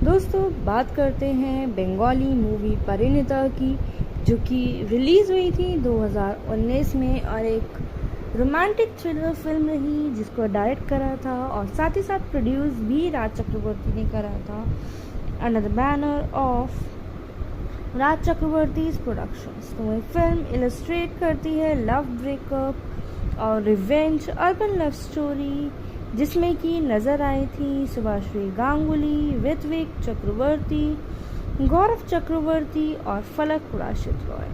दोस्तों बात करते हैं बंगाली मूवी परिणीता की, जो कि रिलीज़ हुई थी 2019 में और एक रोमांटिक थ्रिलर फिल्म रही जिसको डायरेक्ट करा था और साथ ही साथ प्रोड्यूस भी राज चक्रवर्ती ने करा था under the banner of Raj Chakraborty productions. तो ये फिल्म इलस्ट्रेट करती है लव ब्रेकअप और रिवेंज अर्बन लव स्टोरी, जिसमें कि नज़र आई थी सुभाश्री गांगुली, ऋत्विक चक्रवर्ती, गौरव चक्रवर्ती और फलक राशिद रॉय।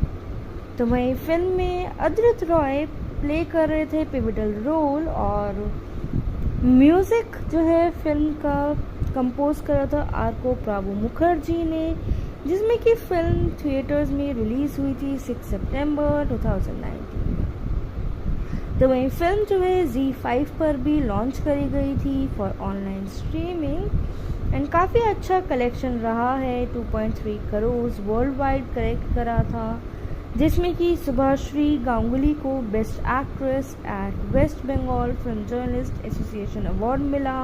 तो वही फिल्म में अद्रित रॉय प्ले कर रहे थे पिवटल रोल और म्यूज़िक जो है फिल्म का कंपोज करा था आरको प्राभु मुखर्जी ने, जिसमें कि फिल्म थिएटर्स में रिलीज़ हुई थी 6 सितंबर 2019। तो वही फिल्म जो है Z5 पर भी लॉन्च करी गई थी फॉर ऑनलाइन स्ट्रीमिंग एंड काफ़ी अच्छा कलेक्शन रहा है। 2.3 करोड़ वर्ल्ड वाइड कलेक्ट करा था, जिसमें कि सुभाश्री गांगुली को best actress at West Bengal film journalist association award मिला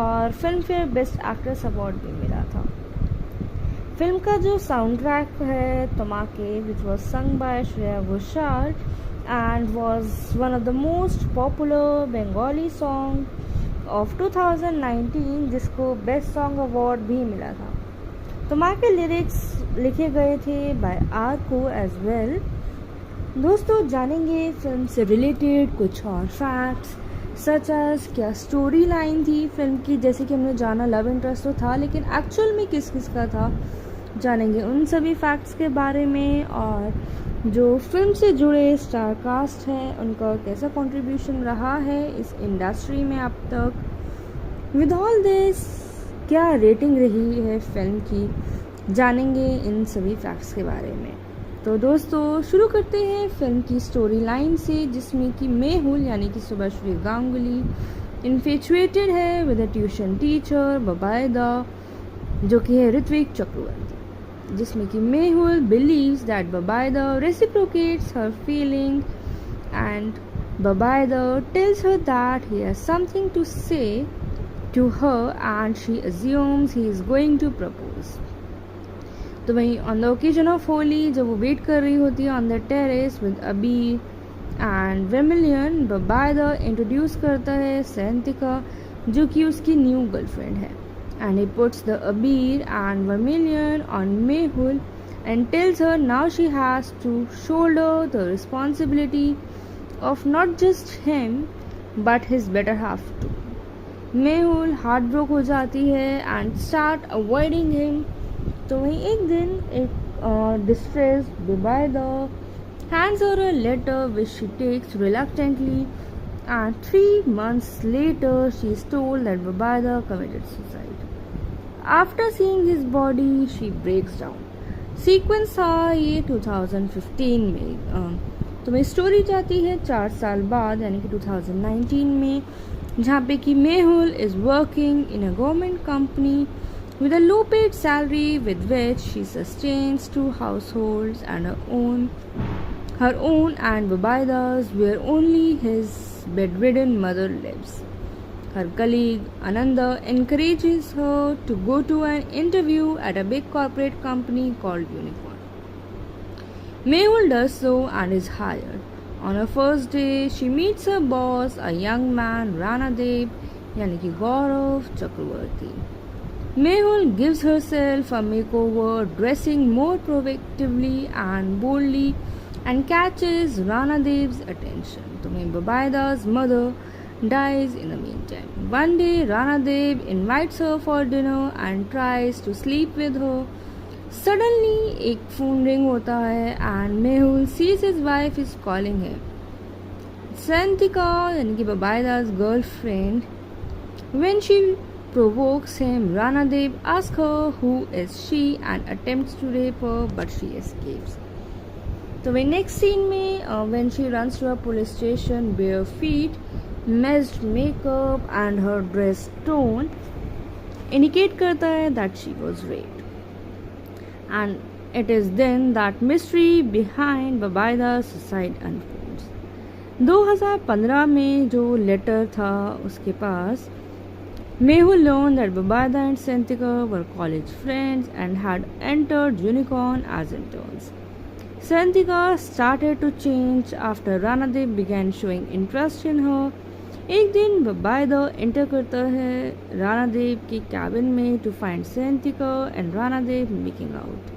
और Filmfare best actress award भी मिला था। फिल्म का जो साउंड ट्रैक है Tomake, which was sung by Shreya Ghoshal and was one of the most popular Bengali song of 2019, जिसको बेस्ट सॉन्ग अवार्ड भी मिला था। तमाके लिरिक्स लिखे गए थे बाय आरको एज वेल। दोस्तों जानेंगे फिल्म से रिलेटेड कुछ और फैक्ट्स सच एज क्या स्टोरी लाइन थी फिल्म की। जैसे कि हमने जाना लव इंटरेस्ट तो था, लेकिन एक्चुअल में किस किस का था, जानेंगे उन सभी फैक्ट्स के बारे में। और जो फिल्म से जुड़े स्टार कास्ट हैं उनका कैसा कंट्रीब्यूशन रहा है इस इंडस्ट्री में अब तक। विद ऑल दिस क्या रेटिंग रही है फिल्म की, जानेंगे इन सभी फैक्ट्स के बारे में। तो दोस्तों शुरू करते हैं फिल्म की स्टोरी लाइन से, जिसमें कि मेहुल यानी कि सुभाश्री गांगुली इन्फेचुएटेड है with a tuition teacher Bubaida, जो कि है ऋत्विक चक्रवर्ती, जिसमें कि Mehul believes that Babaida reciprocates her feeling and Babaida tells her that he has something to say to her and she assumes he is going to propose. तो वहीं on the occasion of Holi जब वो wait कर रही होती है on the terrace with Abir and Vermilion, Babaida introduce करता है सैंतिका, जो कि उसकी न्यू गर्लफ्रेंड है, and he puts the Abir and Vermilion on Mehul and tells her now she has to shoulder the responsibility of not just him but his better half too. Mehul heartbroken हो जाती है and start avoiding him। तो वहीं एक दिन एक distressed Babaida hands her a letter which she takes reluctantly, and 3 months later she is told that Babaida committed suicide. After seeing his body she breaks down। Sequence था ये 2015 में। तो मैं स्टोरी जाती है 4 साल बाद यानी कि 2019 में, जहाँ पे कि Mehul is working in a government company with a low paid salary with which she sustains 2 households and her own and Babaida's, where only his bedridden mother lives. Her colleague Ananda encourages her to go to an interview at a big corporate company called Unicorn. Mehul does so and is hired. On her first day, she meets her boss, a young man, Ranadev, यानी कि गौरव चक्रवर्ती। Mehul gives herself a makeover, dressing more provocatively and boldly, and catches Ranadev's attention. तो Babaida's mother dies in the meantime. One day, Ranadev invites her for dinner and tries to sleep with her. Suddenly, एक phone ring होता है and Mehul sees his wife is calling him. Santika, यानी कि Babaida's girlfriend, when she provokes him, Ranadev asks her who is she and attempts to rape her, but she escapes. तो वे next scene में when she runs to a police station bare feet, messed makeup and her dress tone indicate करता है that she was raped, and it is then that mystery behind Babaida's suicide unfolds। 2015 में जो letter था उसके पास Mehul learned that Babaida and Sentika were college friends and had entered Unicorn as interns. Sentika started to change after Ranadev began showing interest in her. एक दिन बबायदा enter करता है रानादेव के cabin में to find Sentika and Ranadev making out.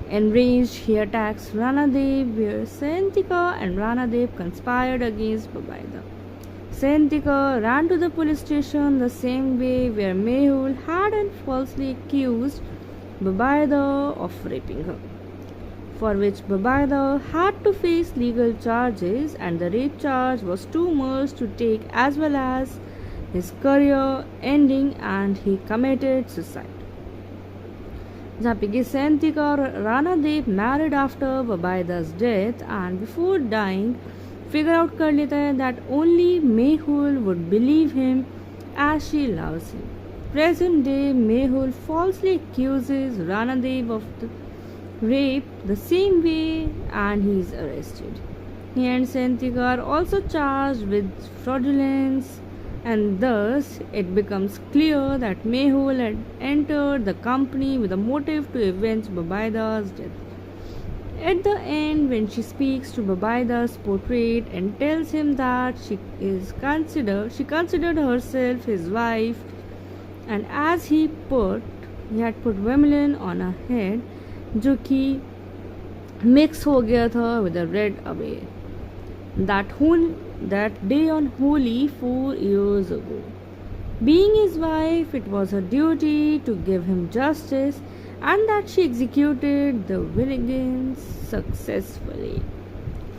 Enraged, he attacks Ranadev, where Sentika and Ranadev conspired against Babaida. Sentika ran to the police station the same way where Mehul had falsely accused Babaida of raping her, for which Babaida had to face legal charges, and the rape charge was too much to take, as well as his career ending, and he committed suicide. जहाँ पे कि Sentika और Ranadev married after Babaida's death, and before dying figure out कर लेता है that only Mehul would believe him as she loves him. Present day, Mehul falsely accuses Ranadev of the rape the same way, and he is arrested. He and Sentika are also charged with fraudulence, and thus it becomes clear that Mehul had entered the company with a motive to avenge Babaida's death. At the end, when she speaks to Babaida's portrait and tells him that she considered herself his wife, and as he had put vermilion on her head, जो कि mix हो गया था with a red away. That day on Holi 4 years ago. Being his wife, it was her duty to give him justice, and that she executed the vengeance successfully.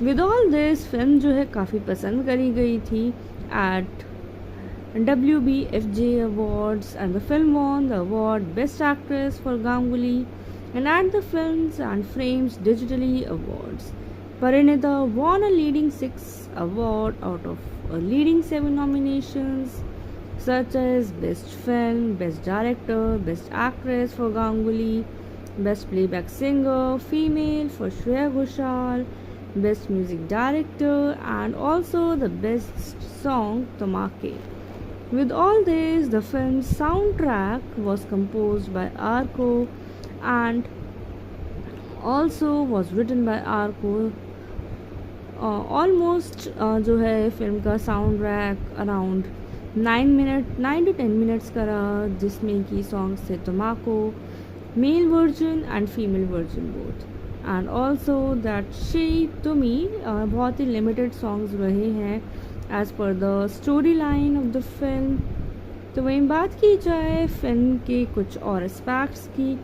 With all this, film जो है काफ़ी पसंद करी गई थी at WBFJ Awards, and the film won the award Best Actress for Ganguly, and at the Films and Frames Digitally Awards. Parinita won a leading 6 award out of a leading 7 nominations, such as Best Film, Best Director, Best Actress for Ganguly, Best Playback Singer, Female for Shreya Ghoshal, Best Music Director, and also the Best Song Tamake. With all this, the film's soundtrack was composed by Arko and also was written by Arko. Almost जो है film का sound track around 9 to 10 minutes का रहा, जिसमें कि songs थे तमाको, male version and female version both, and also that she to me बहुत ही लिमिटेड सॉन्ग्स रहे हैं as per the story line of the film. तो वहीं बात की जाए फिल्म के कुछ और एस्पेक्ट्स की,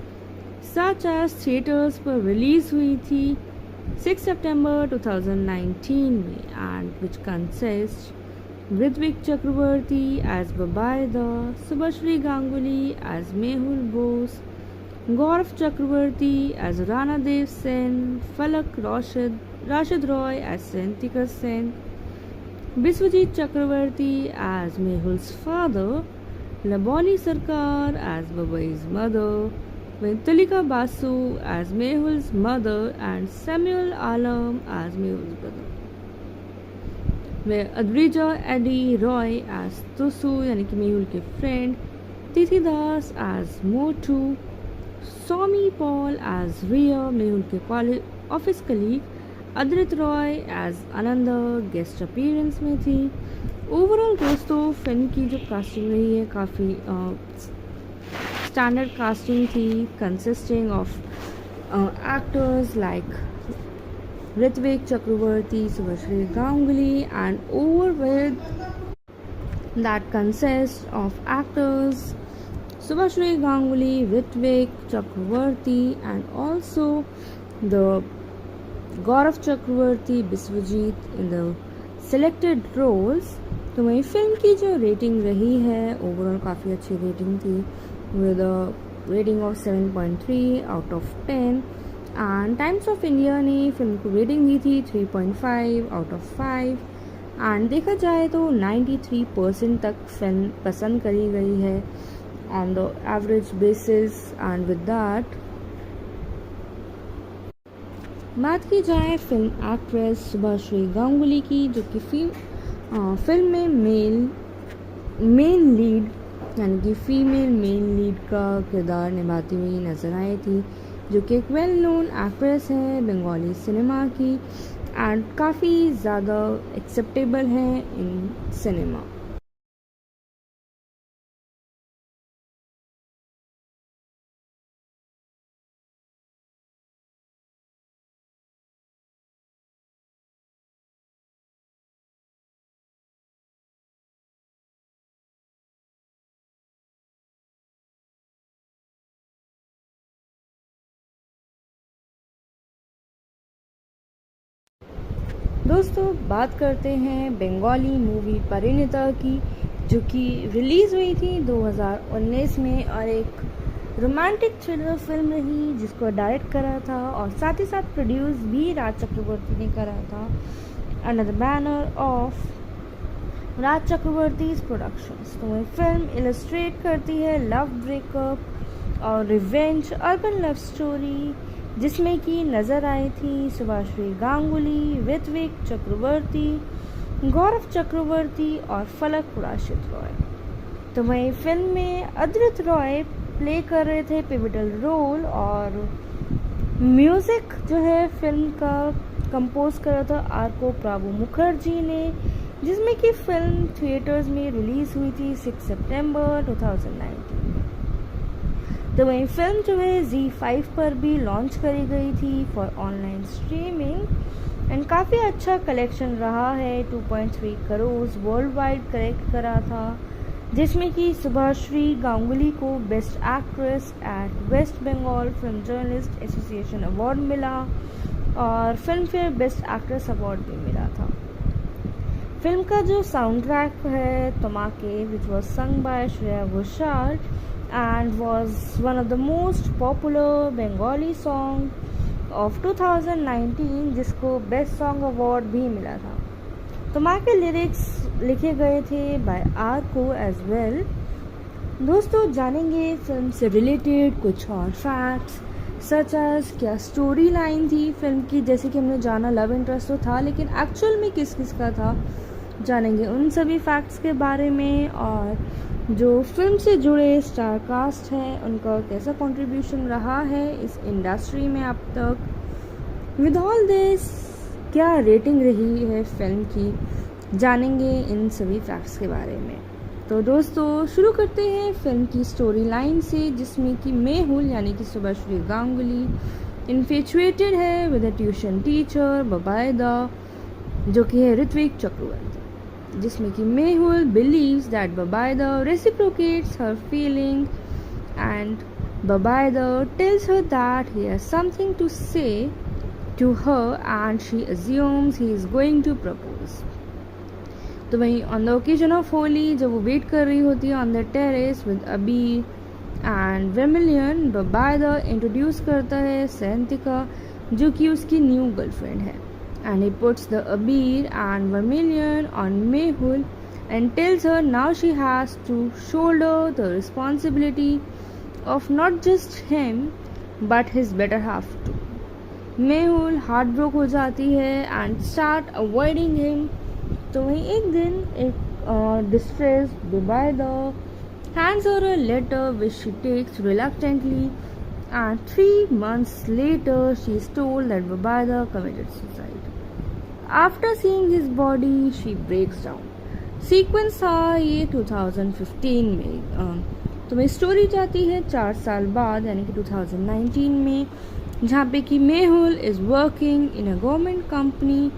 सच एज थिएटर्स पर रिलीज़ हुई थी 6 September 2019 में, and which consists Ritvik Chakravarti as Babaida, Subhashri Ganguly as Mehul Bose, Gaurav Chakravarti as Ranadev Sen, Falak Rashid Roy as Sentika Sen, Biswajit Chakravarti as Mehul's father, Laboni Sarkar as Babai's mother, Tulika Basu as Mehul's mother, and Samuel Alam as Mehul's brother. where Adrija Eddie Roy as Tusu यानी कि मेहुल के friend, Tithi Das as Motu, Somi Paul as Ria Mehul के college office colleague, Adrit Roy as Ananda guest appearance में थी. Overall दोस्तों film की जो casting रही है काफ़ी स्टैंडर्ड कास्टिंग थी, consisting of actors like Ritvik Chakravarti, Subhashri Ganguly, and over with that consists of actors Subhashri Ganguly, Ritvik Chakravarti, and also the Gaurav Chakravarti, Biswajit in the selected roles. तो वही film की जो rating रही है overall काफ़ी अच्छी rating थी with a rating of 7.3 out of 10. And times of India ने फिल्म को रेटिंग दी थी 3.5 आउट ऑफ 5. एंड देखा जाए तो 93% तक फिल्म पसंद करी गई है on the average basis. And with that बात की जाए फिल्म एक्ट्रेस सुभाश्री गांगुली की, जो कि फिल्म में मेन लीड यानी कि फीमेल मेन लीड का किरदार निभाती हुई नज़र आई थी, जो कि एक वेल नोन एक्ट्रेस है बंगाली सिनेमा की एंड काफ़ी ज़्यादा एक्सेप्टेबल है इन सिनेमा। दोस्तों बात करते हैं बंगाली मूवी परिणीता की, जो कि रिलीज़ हुई थी 2019 में और एक रोमांटिक थ्रिलर फिल्म रही, जिसको डायरेक्ट करा था और साथ ही साथ प्रोड्यूस भी राज चक्रवर्ती ने करा था under the banner of Raj Chakraborty's productions. तो वह फिल्म इलस्ट्रेट करती है लव ब्रेकअप और रिवेंज अर्बन लव स्टोरी, जिसमें कि नज़र आई थी सुभाश्री गांगुली, ऋत्विक चक्रवर्ती, गौरव चक्रवर्ती और फलक पुराशित रॉय। तो वहीं फिल्म में अद्रित रॉय प्ले कर रहे थे पिविटल रोल और म्यूज़िक जो है फिल्म का कंपोज करा था आर.को. प्राभु मुखर्जी ने, जिसमें कि फिल्म थिएटर्स में रिलीज़ हुई थी 6 सितंबर 2019 में। तो वहीं फिल्म जो है ZEE5 पर भी लॉन्च करी गई थी फॉर ऑनलाइन स्ट्रीमिंग एंड काफ़ी अच्छा कलेक्शन रहा है। 2.3 करोड़ वर्ल्ड वाइड कलेक्ट करा था, जिसमें कि सुभाश्री गांगुली को best actress at West Bengal film journalist association award मिला और Filmfare best actress award भी मिला था। फिल्म का जो साउंड ट्रैक है Tomake, which was sung by Shreya Ghoshal and was one of the most popular Bengali song of 2019, जिसको बेस्ट सॉन्ग अवार्ड भी मिला था। तमाके लिरिक्स लिखे गए थे बाय आर.को. As well. दोस्तों जानेंगे फिल्म से रिलेटेड कुछ और फैक्ट्स सच एज क्या स्टोरी लाइन थी फिल्म की। जैसे कि हमने जाना लव इंटरेस्ट तो था, लेकिन एक्चुअल में किस किस का था, जानेंगे उन सभी फैक्ट्स के बारे में। और जो फिल्म से जुड़े स्टार कास्ट हैं उनका कैसा कंट्रीब्यूशन रहा है इस इंडस्ट्री में अब तक। विद ऑल दिस क्या रेटिंग रही है फिल्म की, जानेंगे इन सभी फैक्ट्स के बारे में। तो दोस्तों शुरू करते हैं फिल्म की स्टोरी लाइन से, जिसमें कि मेहुल यानी कि सुभाश्री गांगुली इन्फेचुएटेड है with a tuition teacher Bubaida, जो कि है ऋत्विक चक्रवर्ती, जिसमें कि Mehul believes that Babaida reciprocates her feeling and Babaida tells her that he has something to say to her and she assumes he is going to propose. तो वहीं on the occasion of Holi जब वो wait कर रही होती है on the terrace with Abir and Vermilion, Babaida introduce करता है सैंतिका, जो कि उसकी न्यू गर्लफ्रेंड है, and he puts the Abir and Vermilion on Mehul and tells her now she has to shoulder the responsibility of not just him but his better half too. Mehul heartbroken हो जाती है and start avoiding him. तो वहीं एक दिन एक distressed Babaida hands her a letter which she takes reluctantly, and 3 months later she is told that Babaida committed suicide. After seeing his body, she breaks down. Sequence था ये 2015 में। तो मैं स्टोरी जाती है 4 साल बाद यानी कि 2019 में, जहाँ पे कि Mehul is working in a government company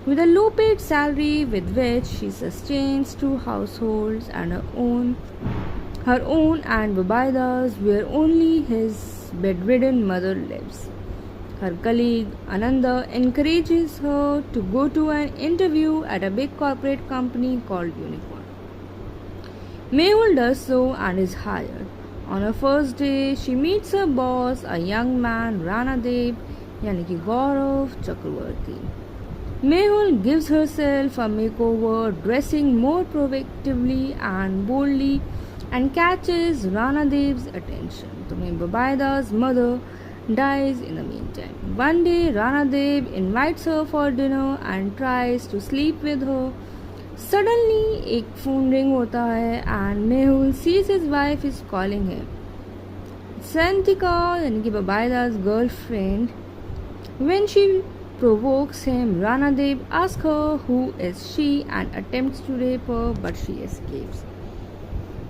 with a low paid salary with which she sustains 2 households and her own and Babaida's, where only his bedridden mother lives. Her colleague Ananda encourages her to go to an interview at a big corporate company called Unicorn. Mehul does so and is hired. On her first day, she meets her boss, a young man, Rana Dev, यानी कि गौरव चक्रवर्ती. Mehul gives herself a makeover, dressing more provocatively and boldly, and catches Rana Dev's attention. तो Babaida's mother dies in the meantime. One day, Rana Dev invites her for dinner and tries to sleep with her, suddenly एक phone ring होता है and Mehul sees his wife is calling him. Senthika यानी कि Babaida's girlfriend, when she provokes him, Ranadev asks her who is she and attempts to rape her, but she escapes.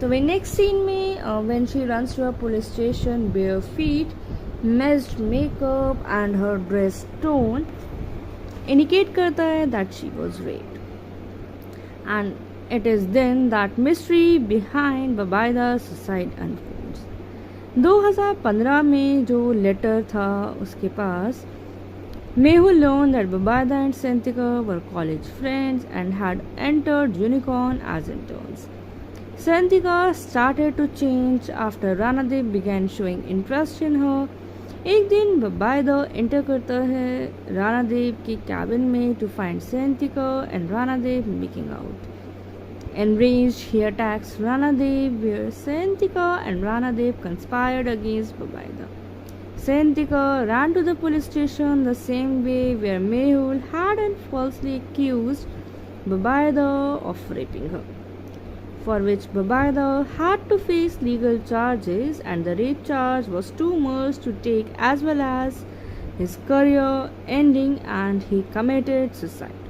तो वे next scene में when she runs to a police station bare feet, messed makeup and her dress torn indicate करता है that she was raped. And it is then that mystery behind Babaida's suicide unfolds. 2015 में जो letter था उसके पास, Mehul learned that Babaida and Senthika were college friends and had entered Unicorn as interns. Senthika started to change after Ranadev began showing interest in her. एक दिन Babaida enter करता है Ranadev के cabin में to find Senthika and Ranadev making out. Enraged, he attacks Ranadev, where Senthika and Ranadev conspired against Babaida. Senthika ran to the police station the same way where Mehul had falsely accused Babaida of raping her, for which Babaida had to face legal charges, and the rape charge was too much to take, as well as his career ending, and he committed suicide.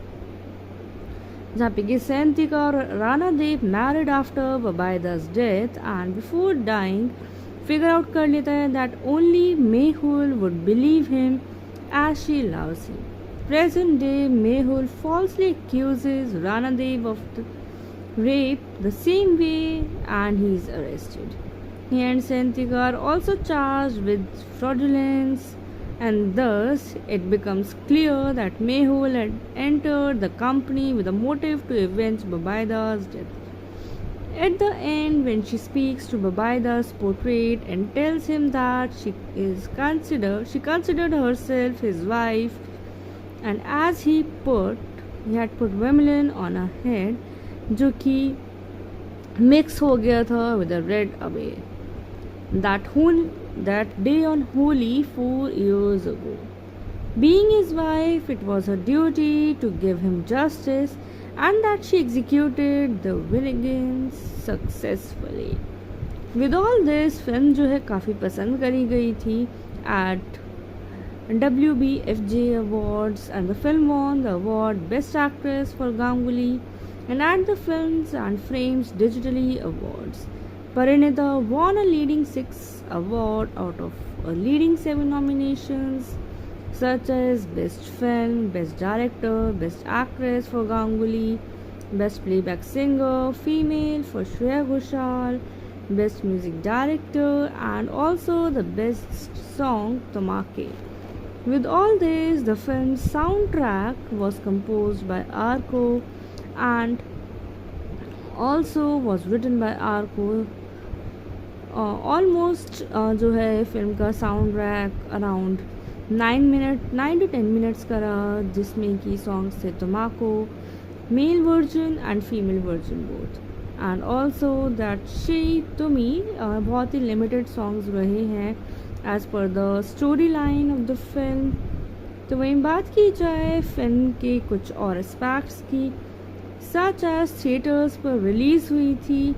जहाँ पे कि Senthika और Ranadev married after Babaida's death, and before dying figure out कर लेता है that only Mehul would believe him as she loves him. Present day, Mehul falsely accuses Ranadev of the rape the same way, and he is arrested. He and Senthika are also charged with fraudulence, and thus it becomes clear that Mehul had entered the company with a motive to avenge Babaida's death. At the end, when she speaks to Babaida's portrait and tells him that she considered herself his wife, and as he had put vermilion on her head, जो कि mix हो गया था with a red abaya. That day on Holi 4 years ago. Being his wife, it was her duty to give him justice, and that she executed the vengeance successfully. With all this, film जो है काफ़ी पसंद करी गई थी at WBFJ Awards, and the film won the award Best Actress for Ganguly, and at the Films and Frames Digitally Awards, Parinita won a leading 6 award out of a leading 7 nominations, such as Best Film, Best Director, Best Actress for Ganguly, Best Playback Singer, Female for Shreya Ghoshal, Best Music Director, and also the Best Song Tamake. With all this, the film's soundtrack was composed by Arko and also was written by Arko. Almost जो है film का sound track around 9 to 10 minutes का रहा, जिसमें कि songs थे टमाको, male version and female version both, and also that she to me बहुत ही लिमिटेड सॉन्ग्स रहे हैं as per the story line of the film. तो वहीं बात की जाए फिल्म के कुछ और एस्पेक्ट्स की, सच एज थिएटर्स पर रिलीज़ हुई थी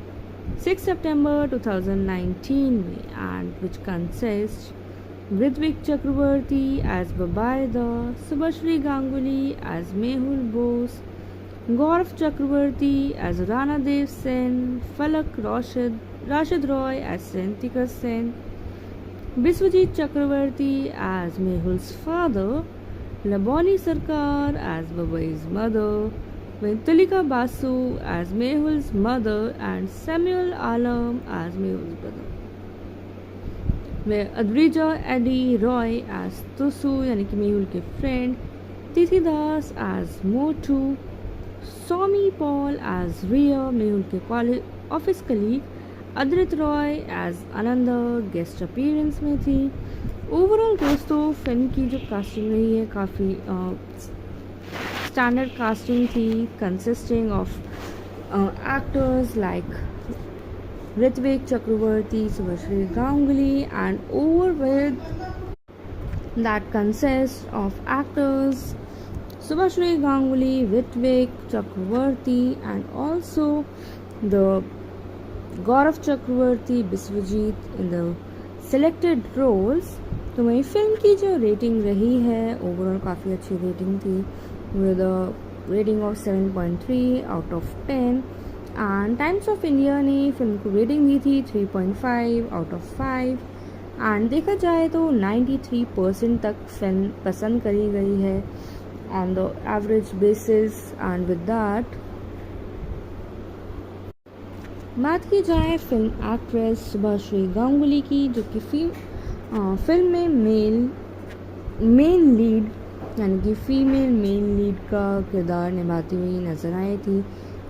6 September 2019 में, and which consists Ritvik Chakravarti as Babaida, Subhashri Ganguly as Mehul Bose, Gaurav Chakravarti as Ranadev Sen, Falak Rashid Roy as Senthika Sen, Biswajit Chakravarti as Mehul's father, Labani Sarkar as Babai's mother, with Tulika Basu as Mehul's mother and Samuel Alam as Mehul's brother. Where Adrija Eddie Roy as Tusu यानी कि मेहुल के friend, Tithi Das as Motu, Somi Paul as Riya Mehul के college office colleague, Adrit Roy as Ananda guest appearance में थी. Overall दोस्तों film की जो casting रही है काफ़ी standard casting थी, consisting of actors like Ritvik Chakravarti, Subhashri Ganguly, and over with that consists of actors Subhashri Ganguly, Ritvik Chakravarti, and also the Gaurav Chakravarti, Biswajit in the selected roles. तो वही film की जो rating रही है overall काफ़ी अच्छी rating थी with rating of 7.3 out of 10 and times of India ने फिल्म को रेटिंग दी थी 3.5 आउट ऑफ 5 एंड देखा जाए तो 93% तक फिल्म पसंद करी गई है on the average basis and with that बात की जाए फिल्म एक्ट्रेस सुभाश्री गांगुली की जो कि फिल्म में मेन लीड यानी कि फीमेल मेन लीड का किरदार निभाती हुई नज़र आई थी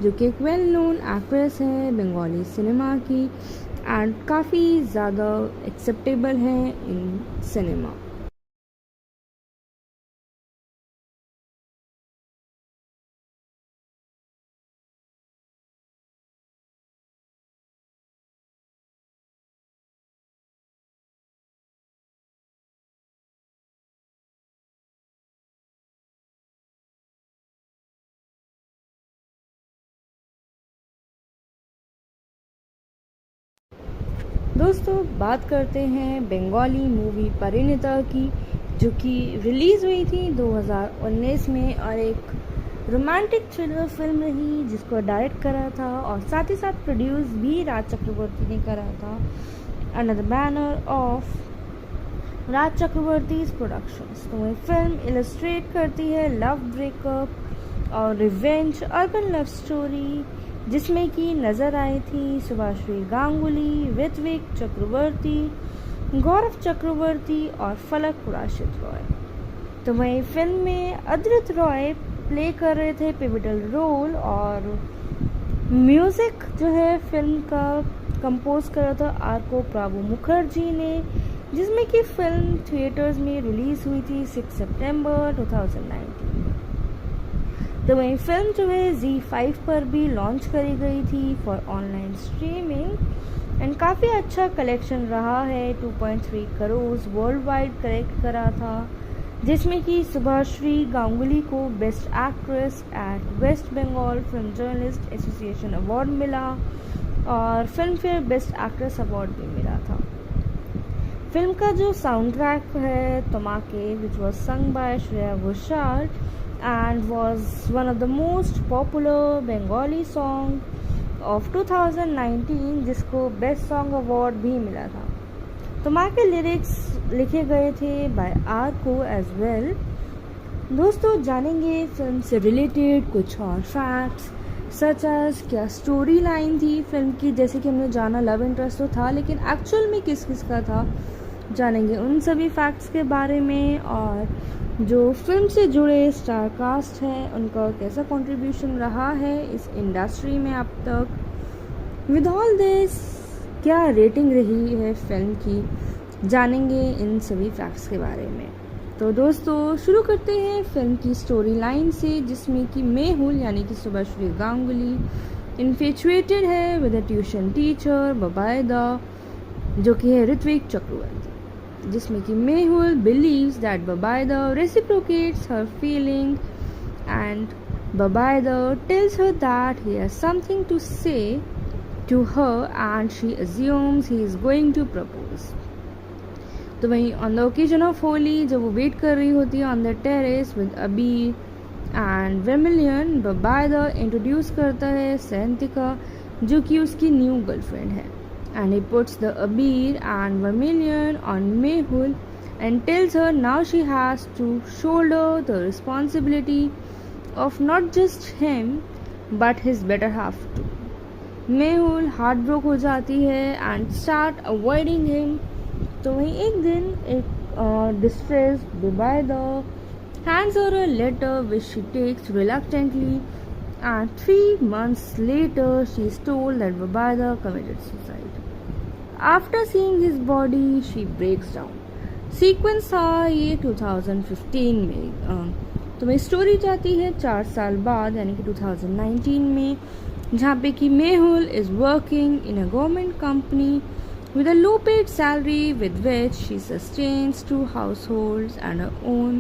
जो कि एक वेल नोन एक्ट्रेस है बंगाली सिनेमा की एंड काफ़ी ज़्यादा एक्सेप्टेबल है इन सिनेमा। दोस्तों बात करते हैं बंगाली मूवी परिणीता की जो कि रिलीज़ हुई थी 2019 में और एक रोमांटिक थ्रिलर फिल्म रही जिसको डायरेक्ट करा था और साथ ही साथ प्रोड्यूस भी राज चक्रवर्ती ने करा था under the banner of Raj Chakraborty productions. तो वह फिल्म इलस्ट्रेट करती है लव ब्रेकअप और रिवेंज अर्बन लव स्टोरी जिसमें कि नज़र आई थी सुभाश्री गांगुली, ऋत्विक चक्रवर्ती, गौरव चक्रवर्ती और फलक राशिद रॉय। तो वहीं फिल्म में अद्रित रॉय प्ले कर रहे थे पिविटल रोल और म्यूज़िक जो है फिल्म का कंपोज करा था आरको प्राभु मुखर्जी ने जिसमें कि फिल्म थिएटर्स में रिलीज़ हुई थी 6 सितंबर 2019। तो वहीं फिल्म जो है Z5 पर भी लॉन्च करी गई थी फॉर ऑनलाइन स्ट्रीमिंग एंड काफ़ी अच्छा कलेक्शन रहा है 2.3 करोड़ वर्ल्ड वाइड कलेक्ट करा था जिसमें कि सुभाश्री गांगुली को best actress at West Bengal film journalist association award मिला और Filmfare best actress award भी मिला था। फिल्म का जो साउंड ट्रैक है Tomake which was sung by Shreya Ghoshal and was one of the most popular Bengali song of 2019 जिसको बेस्ट सॉन्ग अवार्ड भी मिला था। तमाके के लिरिक्स लिखे गए थे बाय आर को एज वेल। दोस्तों जानेंगे फिल्म से रिलेटेड कुछ और फैक्ट्स सच एज क्या स्टोरी लाइन थी फिल्म की, जैसे कि हमने जाना लव इंटरेस्ट तो था लेकिन एक्चुअल में किस किस का था, जानेंगे उन सभी फैक्ट्स के बारे में और जो फिल्म से जुड़े स्टार कास्ट हैं उनका कैसा कंट्रीब्यूशन रहा है इस इंडस्ट्री में अब तक। विद ऑल दिस क्या रेटिंग रही है फिल्म की, जानेंगे इन सभी फैक्ट्स के बारे में। तो दोस्तों शुरू करते हैं फिल्म की स्टोरी लाइन से जिसमें कि मेहुल यानी कि सुभाश्री गांगुली इन्फेचुएटेड है with a tuition teacher Bubaida जो कि है ऋत्विक चक्रवर्ती जिसमें कि Mehul believes that Babaida reciprocates her feeling and Babaida tells her that he has something to say to her and she assumes he is going to propose। तो वहीं on the occasion of Holi जब वो wait कर रही होती है on the terrace with Abir and Vermilion, Babaida introduce करता है सैंतिका जो कि उसकी न्यू गर्लफ्रेंड है and he puts the Abir and Vermilion on Mehul and tells her now she has to shoulder the responsibility of not just him but his better half too। Mehul heartbroken हो जाती है and start avoiding him। तो वहीं एक दिन एक distressed Babaida hands her a letter which she takes reluctantly and 3 months later she is told that Babaida committed suicide। After seeing his body she breaks down। Sequence था ये 2015 में। तो मैं स्टोरी जाती है 4 साल बाद यानी कि 2019 में जहाँ पे कि Mehul is working in a government company with a low paid salary with which she sustains 2 households and her own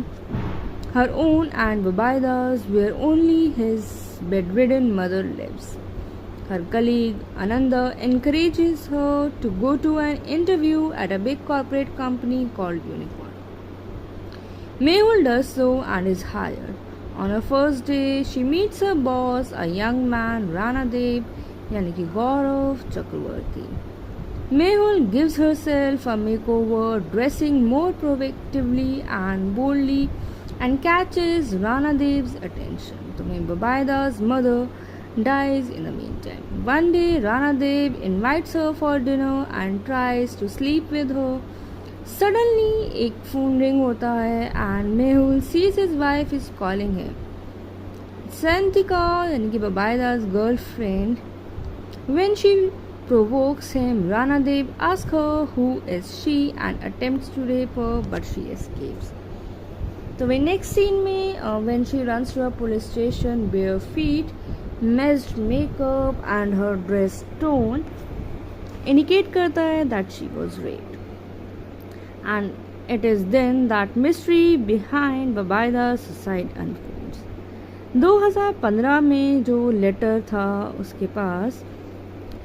her own and Babaida's, where only his bedridden mother lives. Her colleague Ananda encourages her to go to an interview at a big corporate company called Unicorn. Mehul does so and is hired. On her first day, she meets her boss, a young man, Rana Dev, यानी कि गौरव चक्रवर्ती. Mehul gives herself a makeover, dressing more provocatively and boldly, and catches Rana Dev's attention. तो Babaida's mother dies in the meantime. One day, Rana Dev invites her for dinner and tries to sleep with her. Suddenly, एक phone ring होता है and Mehul sees his wife is calling him. Santika, यानी कि Babaida's girlfriend, when she provokes him, Rana Dev asks her who is she and attempts to rape her, but she escapes. So the next scene में when she runs to a police station bare feet, messed makeup and her dress tone indicate करता है that she was raped. And it is then that mystery behind Babaida's suicide unfolds. 2015 में जो letter था उसके पास,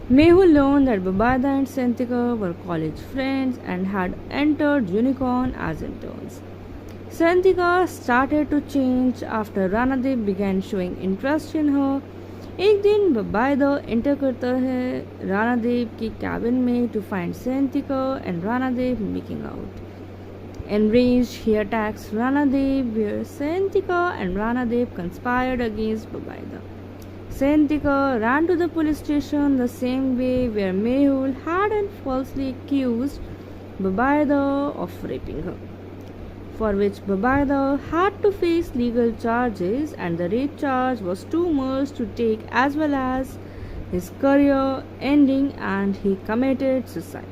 Mehul learned that Babaida and Santika were college friends and had entered Unicorn as interns. Santika started to change after Rana Dev began showing interest in her. एक दिन Babaida enter करता है Rana Dev के cabin में to find Santika and Rana Dev making out. Enraged, he attacks Rana Dev, where Santika and Rana Dev conspired against Babaida. Santika ran to the police station the same way where Mehul had falsely accused Babaida of raping her, for which Babaida had to face legal charges, and the rape charge was too much to take, as well as his career ending, and he committed suicide.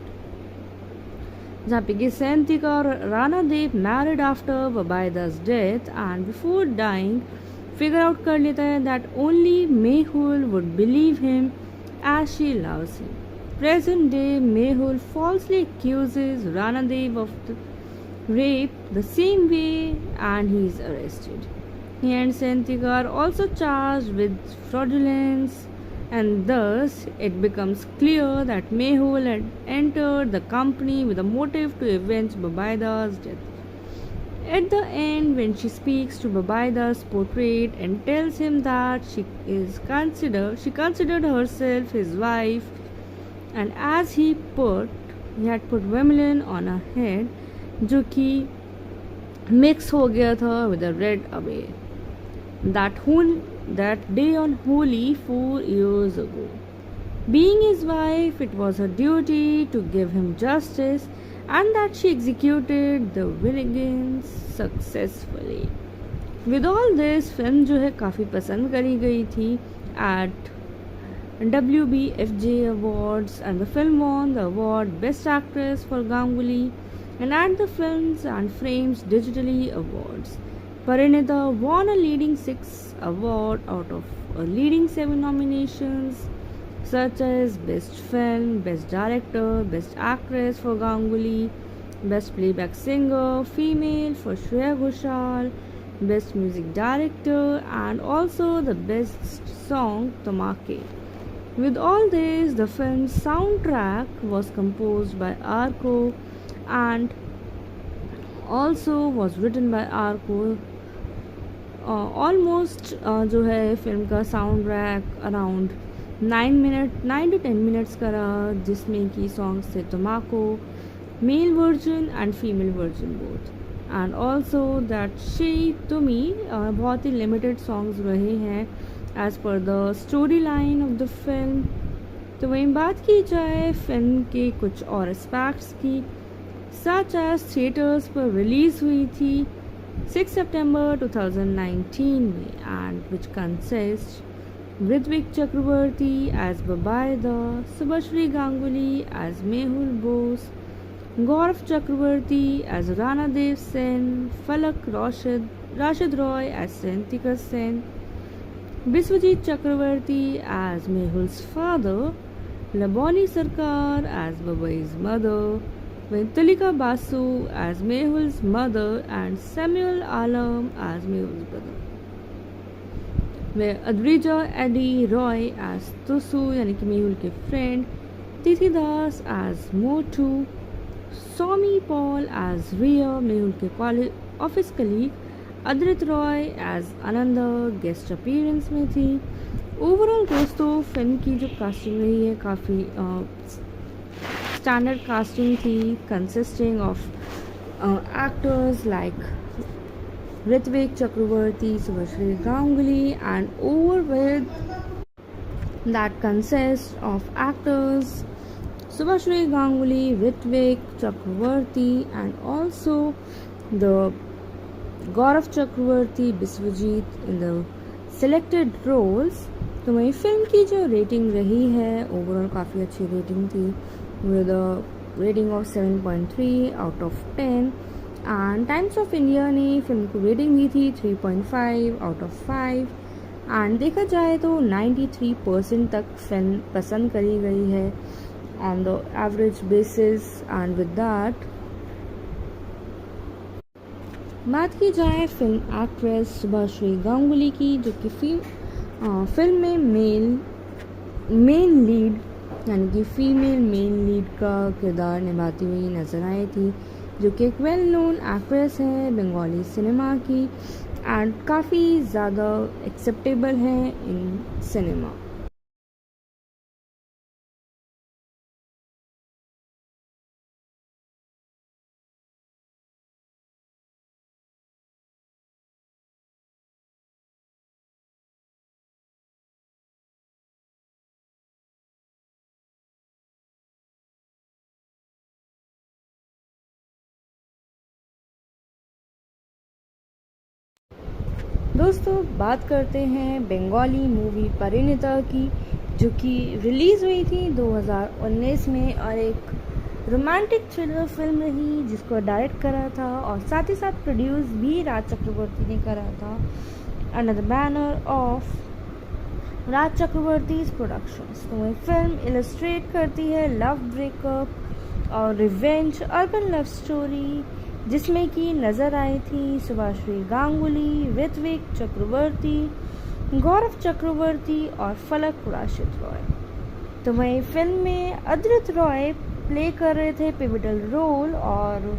जहाँ पे कि Santika और Rana Dev married after Babaida's death, and before dying figure out कर लेता है that only Mehul would believe him as she loves him. Present day, Mehul falsely accuses Rana Dev of the rape the same way and he is arrested. He and Santika are also charged with fraudulence, and thus it becomes clear that Mehul had entered the company with a motive to avenge Babaida's death. At the end, when she speaks to Babaida's portrait and tells him that she considered herself his wife, and as he had put vermilion on her head, जो कि mix हो गया था with a red away. That day on Holi 4 years ago. Being his wife, it was her duty to give him justice, and that she executed the vengeance successfully. With all this, film जो है काफ़ी पसंद करी गई थी at WBFJ Awards, and the film won the award Best Actress for Ganguly, and at the Films and Frames Digitally Awards. Parinita won a leading 6 award out of a leading 7 nominations, such as Best Film, Best Director, Best Actress for Ganguly, Best Playback Singer, Female for Shreya Ghoshal, Best Music Director, and also the Best Song Tamake. With all this, the film's soundtrack was composed by Arko and also was written by Arko. Almost जो है film का sound track around 9 to 10 minutes का रहा, जिसमें कि songs थे टमाको, male version and female version both, and also that she to me बहुत ही लिमिटेड सॉन्ग्स रहे हैं as per the story line of the film. तो वहीं बात की जाए फिल्म के कुछ और एस्पेक्ट्स की, सच एज थिएटर्स पर रिलीज़ हुई थी 6 September 2019 में, and which consists Ritvik Chakravarti as Babaida, Subhashri Ganguly as Mehul Bose, Gaurav Chakravarti as Rana Dev Sen, Falak Rashid Roy as Santika Sen, Biswajit Chakravarti as Mehul's father, Labani Sarkar as Babai's mother, with Tulika Basu as Mehul's mother and Samuel Alam as Mehul's brother. Where Adrija Eddie Roy as Tusu यानी कि मेहुल के friend, Tithi Das as Motu, Somi Paul as Ria Mehul के college office colleague, Adrit Roy as Ananda guest appearance में थी। Overall दोस्तों film की जो casting रही है काफ़ी स्टैंडर्ड कास्टिंग थी, consisting of actors like Ritwik Chakraborty, Subhashree Ganguly and over with that consists of actors Subhashri Ganguly, Ritvik Chakravarti and also the Gaurav Chakravarti, Biswajit in the selected roles। तो वही फिल्म की जो रेटिंग रही है ओवरऑल काफ़ी अच्छी रेटिंग थी with a rating of 7.3 out of 10 and times of India ने फिल्म को रेटिंग दी थी 3.5 आउट ऑफ 5 एंड देखा जाए तो 93% तक फिल्म पसंद करी गई है on the average basis. And with that बात की जाए फिल्म एक्ट्रेस सुभाश्री गांगुली की, जो कि फिल्म में मेन लीड यानी कि फीमेल मेन लीड का किरदार निभाती हुई नज़र आई थी, जो कि एक वेल नोन एक्ट्रेस है बंगाली सिनेमा की एंड काफ़ी ज़्यादा एक्सेप्टेबल है इन सिनेमा। दोस्तों बात करते हैं बंगाली मूवी परिणीता की, जो कि रिलीज़ हुई थी 2019 में और एक रोमांटिक थ्रिलर फिल्म रही, जिसको डायरेक्ट करा था और साथ ही साथ प्रोड्यूस भी राज चक्रवर्ती ने करा था under the banner of Raj Chakraborty productions. तो वह फिल्म इलस्ट्रेट करती है लव ब्रेकअप और रिवेंज अर्बन लव स्टोरी, जिसमें कि नज़र आई थी सुभाश्री गांगुली, ऋत्विक चक्रवर्ती, गौरव चक्रवर्ती और फलक राशिद रॉय। तो वहीं फिल्म में अद्रित रॉय प्ले कर रहे थे पिवटल रोल और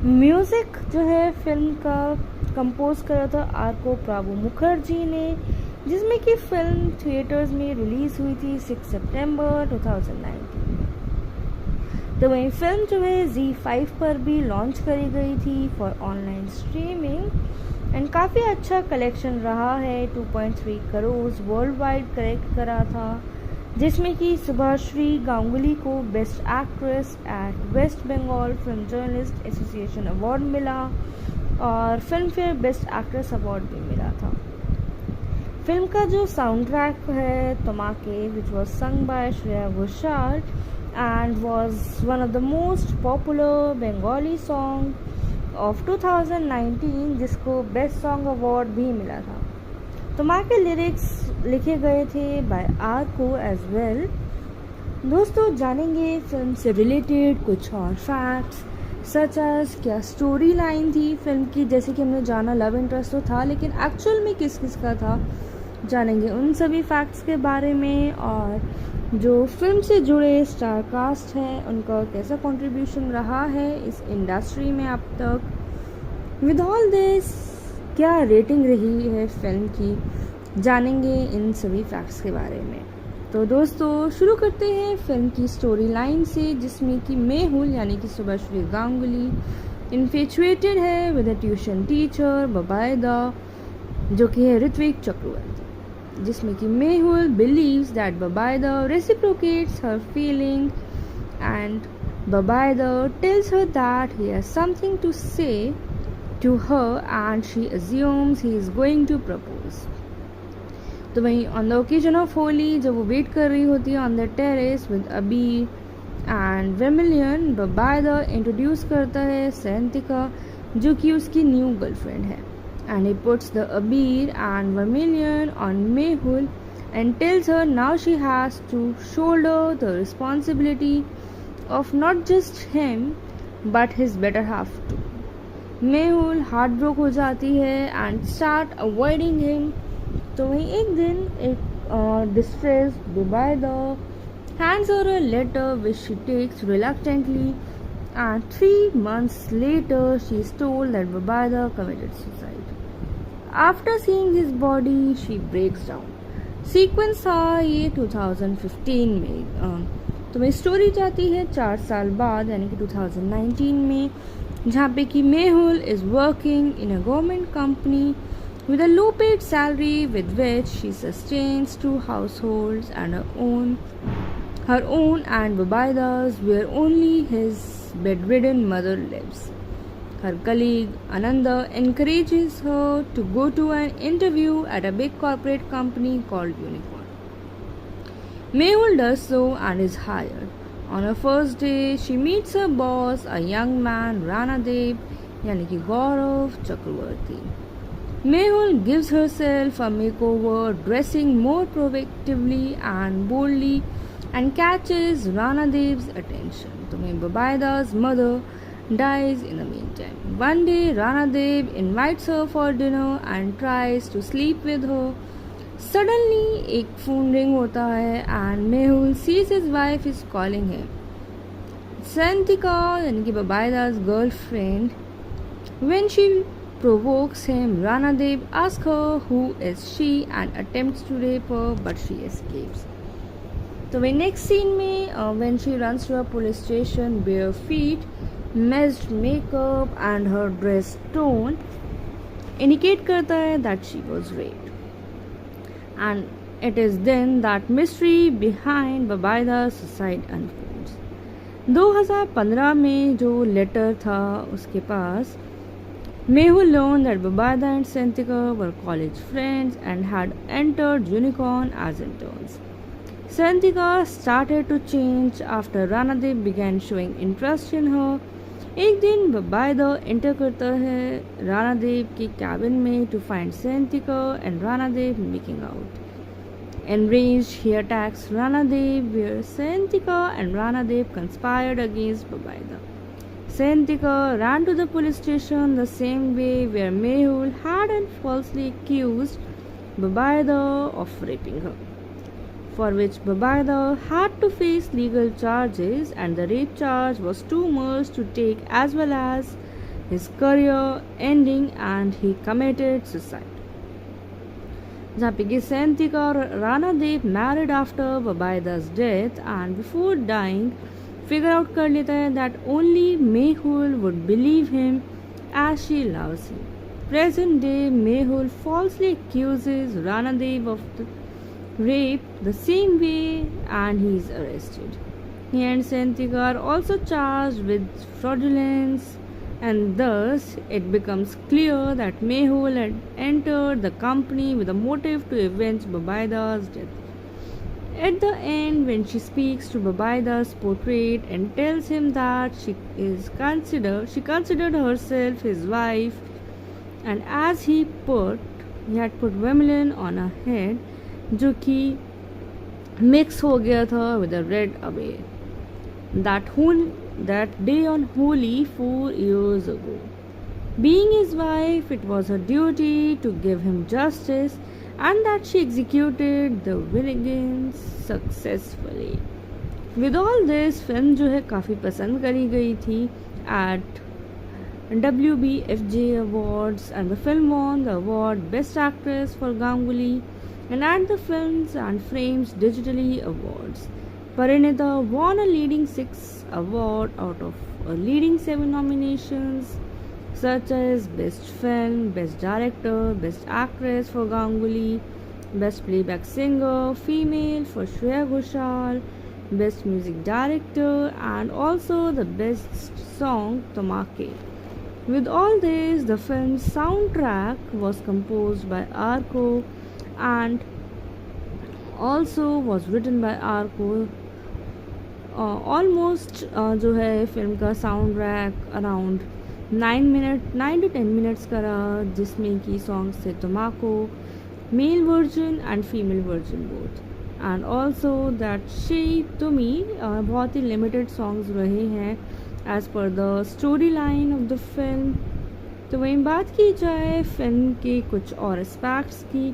म्यूज़िक जो है फिल्म का कंपोज करा था आरको प्राभु मुखर्जी ने, जिसमें कि फिल्म थिएटर्स में रिलीज़ हुई थी 6 सितंबर 2019। तो वहीं फिल्म जो है ZEE5 पर भी लॉन्च करी गई थी फॉर ऑनलाइन स्ट्रीमिंग एंड काफ़ी अच्छा कलेक्शन रहा है। 2.3 करोड़ वर्ल्ड वाइड कलेक्ट करा था, जिसमें कि सुभाश्री गांगुली को best actress at West Bengal film journalist association award मिला और Filmfare best actress award भी मिला था। फिल्म का जो साउंड ट्रैक है Tomake which was sung by Shreya Ghoshal and was one of the most popular Bengali song of 2019, जिसको बेस्ट सॉन्ग अवार्ड भी मिला था। तो माँ के लिरिक्स लिखे गए थे बाय आरको एज वेल। दोस्तों जानेंगे फिल्म से रिलेटेड कुछ और फैक्ट्स सच एज क्या स्टोरी लाइन थी फिल्म की। जैसे कि हमने जाना लव इंटरेस्ट तो था, लेकिन एक्चुअल में किस किस का था, जानेंगे उन सभी फैक्ट्स के बारे में और जो फिल्म से जुड़े स्टार कास्ट हैं उनका कैसा कंट्रीब्यूशन रहा है इस इंडस्ट्री में अब तक। विद ऑल दिस क्या रेटिंग रही है फिल्म की, जानेंगे इन सभी फैक्ट्स के बारे में। तो दोस्तों शुरू करते हैं फिल्म की स्टोरी लाइन से, जिसमें कि मेहुल यानी कि सुभाश्री गांगुली इन्फेचुएटेड है with a tuition teacher Bubaida, जो कि है ऋत्विक चक्रवर्ती, जिसमें कि Mehul believes that Babaida reciprocates her feeling and Babaida tells her that he has something to say to her and she assumes he is going to propose। तो वहीं on the occasion of Holi जब वो wait कर रही होती है on the terrace with Abir and Vermilion, Babaida introduce करता है सैंतिका, जो कि उसकी न्यू गर्लफ्रेंड है, and he puts the Abir and Vermilion on Mehul and tells her now she has to shoulder the responsibility of not just him but his better half too. Mehul heart broke हो जाती है and start avoiding him. तो वहीं एक दिन एक distress बुबायदा hands her a letter which she takes reluctantly, and 3 months later she is told that Babaida committed suicide. After seeing his body she breaks down. Sequence था ये 2015 में. तो मेरी स्टोरी जाती है 4 साल बाद यानी कि 2019 में, जहाँ पे कि Mehul is working in a government company with a low paid salary with which she sustains 2 households and her own and Babaida's, where only his bedridden mother lives. Her colleague Ananda encourages her to go to an interview at a big corporate company called Unicorn. Mehul does so and is hired. On her first day, she meets her boss, a young man, Rana Dev, yani ki Gaurav Chakravarti. Mehul gives herself a makeover, dressing more provocatively and boldly, and catches Rana Dev's attention. तो Babaida's mother dies in the meantime. One day, Rana Dev invites her for dinner and tries to sleep with her. Suddenly, एक phone ring होता है and Mehul sees his wife is calling him. Santika, यानी कि Babaida's girlfriend, when she provokes him, Rana Dev asks her who is she and attempts to rape her, but she escapes. So the next scene में when she runs to a police station, bare feet, messed makeup and her dress tone indicate करता है that she was raped. And it is then that mystery behind Babaida's suicide unfolds. 2015 में जो letter था उसके पास, Mehul learned that Babaida and Santika were college friends and had entered Unicorn as interns. Santika started to change after Rana Dev began showing interest in her. एक दिन Babaida enter करता है Rana Dev के cabin में to find Santika and Rana Dev making out. Enraged, he attacks Rana Dev, where Santika and Rana Dev conspired against Babaida. Santika ran to the police station the same way where Mehul had falsely accused Babaida of raping her, for which Babaida had to face legal charges, and the rape charge was too much to take, as well as his career ending, and he committed suicide. जहाँ पे कि Santika और Rana Dev married after Babaida's death, and before dying figure out कर लेता है that only Mehul would believe him as she loves him. Present day, Mehul falsely accuses Rana Dev of the rape the same way and he is arrested. He and Santika are also charged with fraudulence, and thus it becomes clear that Mehul had entered the company with a motive to avenge Babaida's death. At the end, when she speaks to Babaida's portrait and tells him that she considered herself his wife, and as he had put vermilion on her head, जो कि mix हो गया था with a red abaya. That day on Holi 4 years ago. Being his wife, it was her duty to give him justice, and that she executed the vengeance successfully. With all this, film जो है काफ़ी पसंद करी गई थी at WBFJ Awards, and the film won the award Best Actress for Ganguly, and at the Films and Frames Digitally Awards, Parinita won a leading 6 award out of a leading 7 nominations, such as Best Film, Best Director, Best Actress for Ganguly, Best Playback Singer, Female for Shreya Ghoshal, Best Music Director, and also the Best Song Tomake. With all this, the film's soundtrack was composed by Arko and also was written by Arko. Almost जो है film का sound track around 9 to 10 minutes का रहा, जिसमें की songs थे Tomako, male version and female version both, and also that she to me बहुत ही लिमिटेड सॉन्ग्स रहे हैं as per the story line of the film. तो वहीं बात की जाए फिल्म के कुछ और एस्पेक्ट्स की,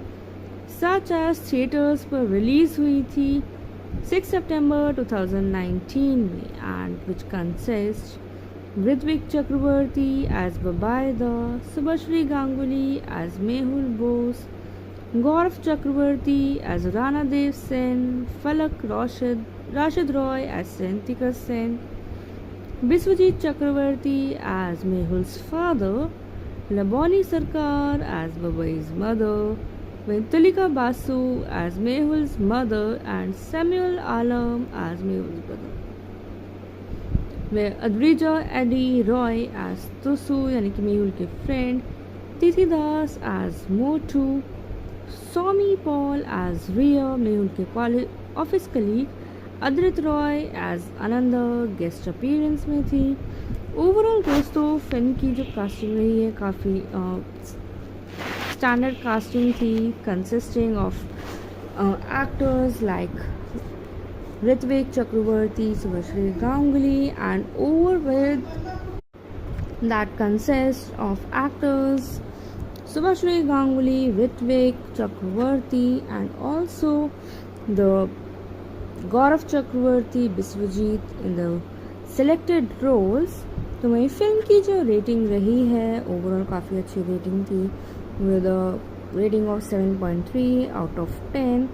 सच एज थिएटर्स पर रिलीज़ हुई थी 6 सितंबर 2019 में and which consist Ritvik Chakravarti as Babaida, Subhashri Ganguly as Mehul Bose, Gaurav Chakravarti as Rana Dev Sen, Falak Rashid Roy as Santika Sen, Biswajit Chakravarti as Mehul's father, Laboni Sarkar as Babai's mother, Tulika Basu as Mehul's mother and Samuel Alam as Mehul's brother, where Adrija Eddie Roy as Tusu यानी कि मेहुल के friend, Tithi Das as Motu, Somi Paul as Ria Mehul के college office colleague, Adrit Roy as Ananda guest appearance में थी। Overall दोस्तों film की जो casting रही है काफ़ी स्टैंडर्ड कास्टिंग थी, consisting of actors like Ritvik Chakravarti, Subhashri Ganguly, and over with that consists of actors Subhashri Ganguly, Ritvik Chakravarti, and also the Gaurav Chakravarti, Biswajit in the selected roles। तो वही film की जो rating रही है overall काफ़ी अच्छी rating थी with a rating of 7.3 out of 10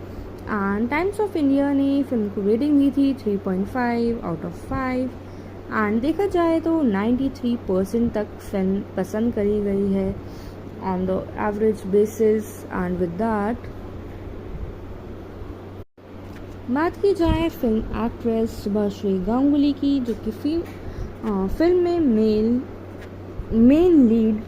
and times of India ने फिल्म को रेटिंग दी थी 3.5 आउट ऑफ 5 एंड देखा जाए तो 93% तक फिल्म पसंद करी गई है on the average basis. And with that बात की जाए फिल्म एक्ट्रेस सुभाश्री गांगुली की, जो कि फिल्म में मेन लीड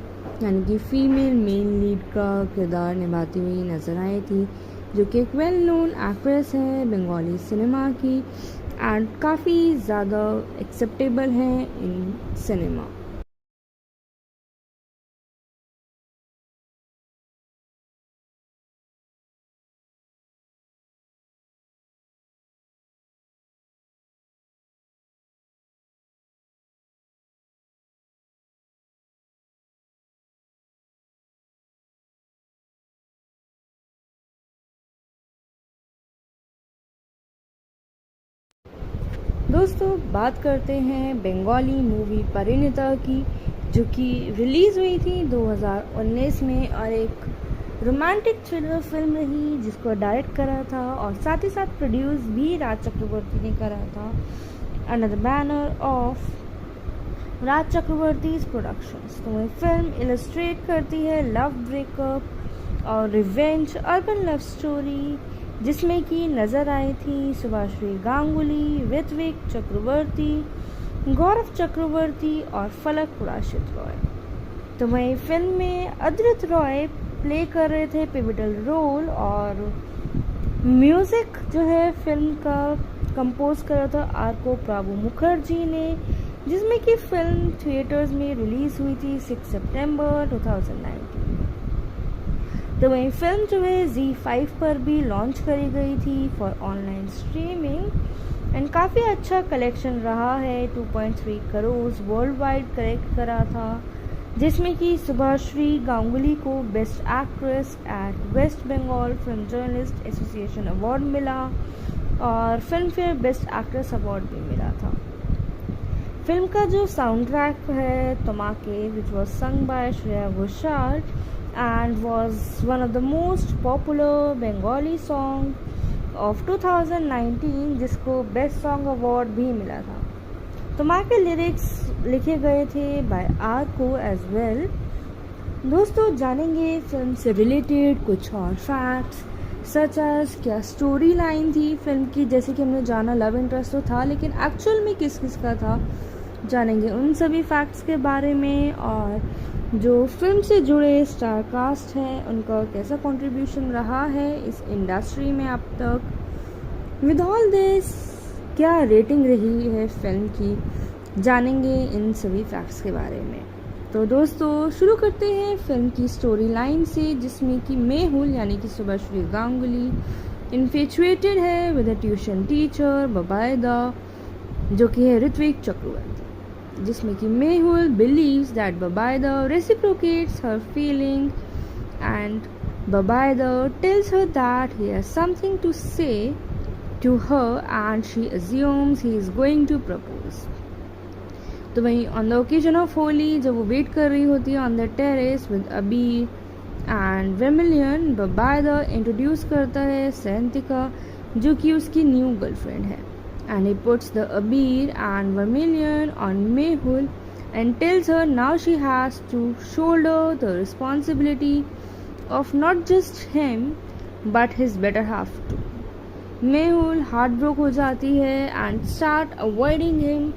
यानी कि फीमेल मेन लीड का किरदार निभाती हुई नज़र आई थी, जो कि एक वेल नोन एक्ट्रेस है बंगाली सिनेमा की एंड काफ़ी ज़्यादा एक्सेप्टेबल है इन सिनेमा। दोस्तों बात करते हैं बंगाली मूवी परिणीता की, जो कि रिलीज़ हुई थी 2019 में और एक रोमांटिक थ्रिलर फिल्म रही जिसको डायरेक्ट करा था और साथ ही साथ प्रोड्यूस भी राज चक्रवर्ती ने करा था under the banner of Raj Chakraborty's productions. तो वह फिल्म इलस्ट्रेट करती है लव ब्रेकअप और रिवेंज अर्बन लव स्टोरी, जिसमें कि नज़र आई थी सुभाश्री गांगुली, ऋत्विक चक्रवर्ती, गौरव चक्रवर्ती और फलक राशिद रॉय। तो वहीं फिल्म में अद्रित रॉय प्ले कर रहे थे पिविटल रोल और म्यूज़िक जो है फिल्म का कंपोज करा था आरको प्राभु मुखर्जी ने, जिसमें कि फिल्म थिएटर्स में रिलीज़ हुई थी 6 सितंबर 2019। तो वहीं फिल्म जो है ZEE5 पर भी लॉन्च करी गई थी फॉर ऑनलाइन स्ट्रीमिंग एंड काफ़ी अच्छा कलेक्शन रहा है। 2.3 करोड़ वर्ल्ड वाइड कलेक्ट करा था, जिसमें कि सुभाश्री गांगुली को best actress at West Bengal film journalist association award मिला और Filmfare best actress award भी मिला था। फिल्म का जो साउंड ट्रैक है Tomake which was sung by Shreya Ghoshal and was one of the most popular Bengali song of 2019, जिसको बेस्ट सॉन्ग अवार्ड भी मिला था। तो माँ के लिरिक्स लिखे गए थे बाय आरको एज वेल। दोस्तों जानेंगे फिल्म से रिलेटेड कुछ और फैक्ट्स सच एज क्या स्टोरी लाइन थी फिल्म की। जैसे कि हमने जाना लव इंटरेस्ट तो था, लेकिन एक्चुअल में किस किस का था, जानेंगे उन सभी फैक्ट्स के बारे में और जो फिल्म से जुड़े स्टार कास्ट हैं उनका कैसा कंट्रीब्यूशन रहा है इस इंडस्ट्री में अब तक। विद ऑल दिस क्या रेटिंग रही है फिल्म की, जानेंगे इन सभी फैक्ट्स के बारे में। तो दोस्तों शुरू करते हैं फिल्म की स्टोरी लाइन से, जिसमें कि मेहुल यानी कि सुभाश्री गांगुली इन्फेचुएटेड है with a tuition teacher Bubaida जो कि है ऋत्विक चक्रवर्ती, जिसमें कि Mehul believes that Bubaida reciprocates her feeling and Bubaida tells her that he has something to say to her and she assumes he is going to propose. तो वहीं on the occasion of Holi जब वो wait कर रही होती है on the terrace with abir and vermilion, Bubaida introduce करता है सेंतिका जो कि उसकी न्यू गर्लफ्रेंड है, and he puts the abir and vermilion on Mehul and tells her now she has to shoulder the responsibility of not just him but his better half too. Mehul heartbroken हो जाती है and start avoiding him।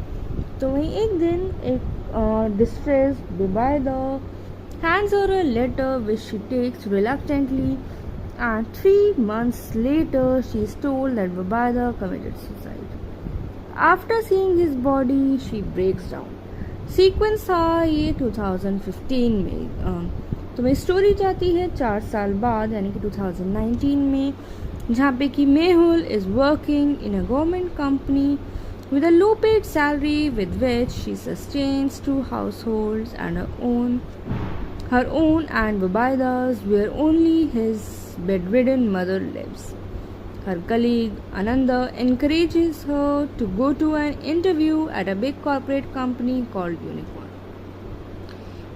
तो वहीं एक दिन एक distressed Bubaidah hands her a letter which she takes reluctantly, and 3 months later she is told that Bubaidah committed suicide. After seeing his body, she breaks down. Sequence था ये 2015 में। तो मैं स्टोरी जाती है 4 साल बाद यानी कि 2019 में, जहाँ पे कि Mehul is working in a government company with a low paid salary with which she sustains 2 households and her own and Bubaida's, where only his bedridden mother lives. Her colleague Ananda encourages her to go to an interview at a big corporate company called Unicorn.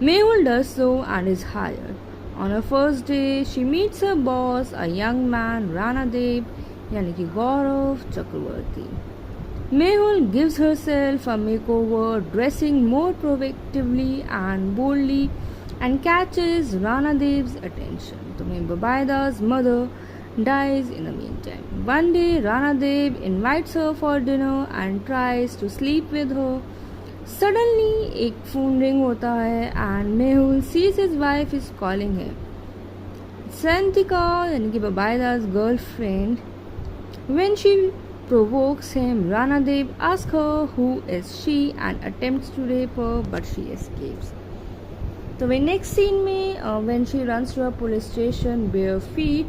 Mehul does so and is hired. On her first day, she meets her boss, a young man, Ranadev, यानी कि गौरव चक्रवर्ती. Mehul gives herself a makeover, dressing more provocatively and boldly, and catches Ranadev's attention. तो Bubaida's mother dies in the meantime. One day, Ranadev invites her for dinner and tries to sleep with her. Suddenly, एक phone ring होता है and Mehul sees his wife is calling him. Santika, यानी कि Bubaida's girlfriend, when she provokes him, Ranadev asks her who is she and attempts to rape her, but she escapes. तो वे next scene में when she runs to a police station bare feet,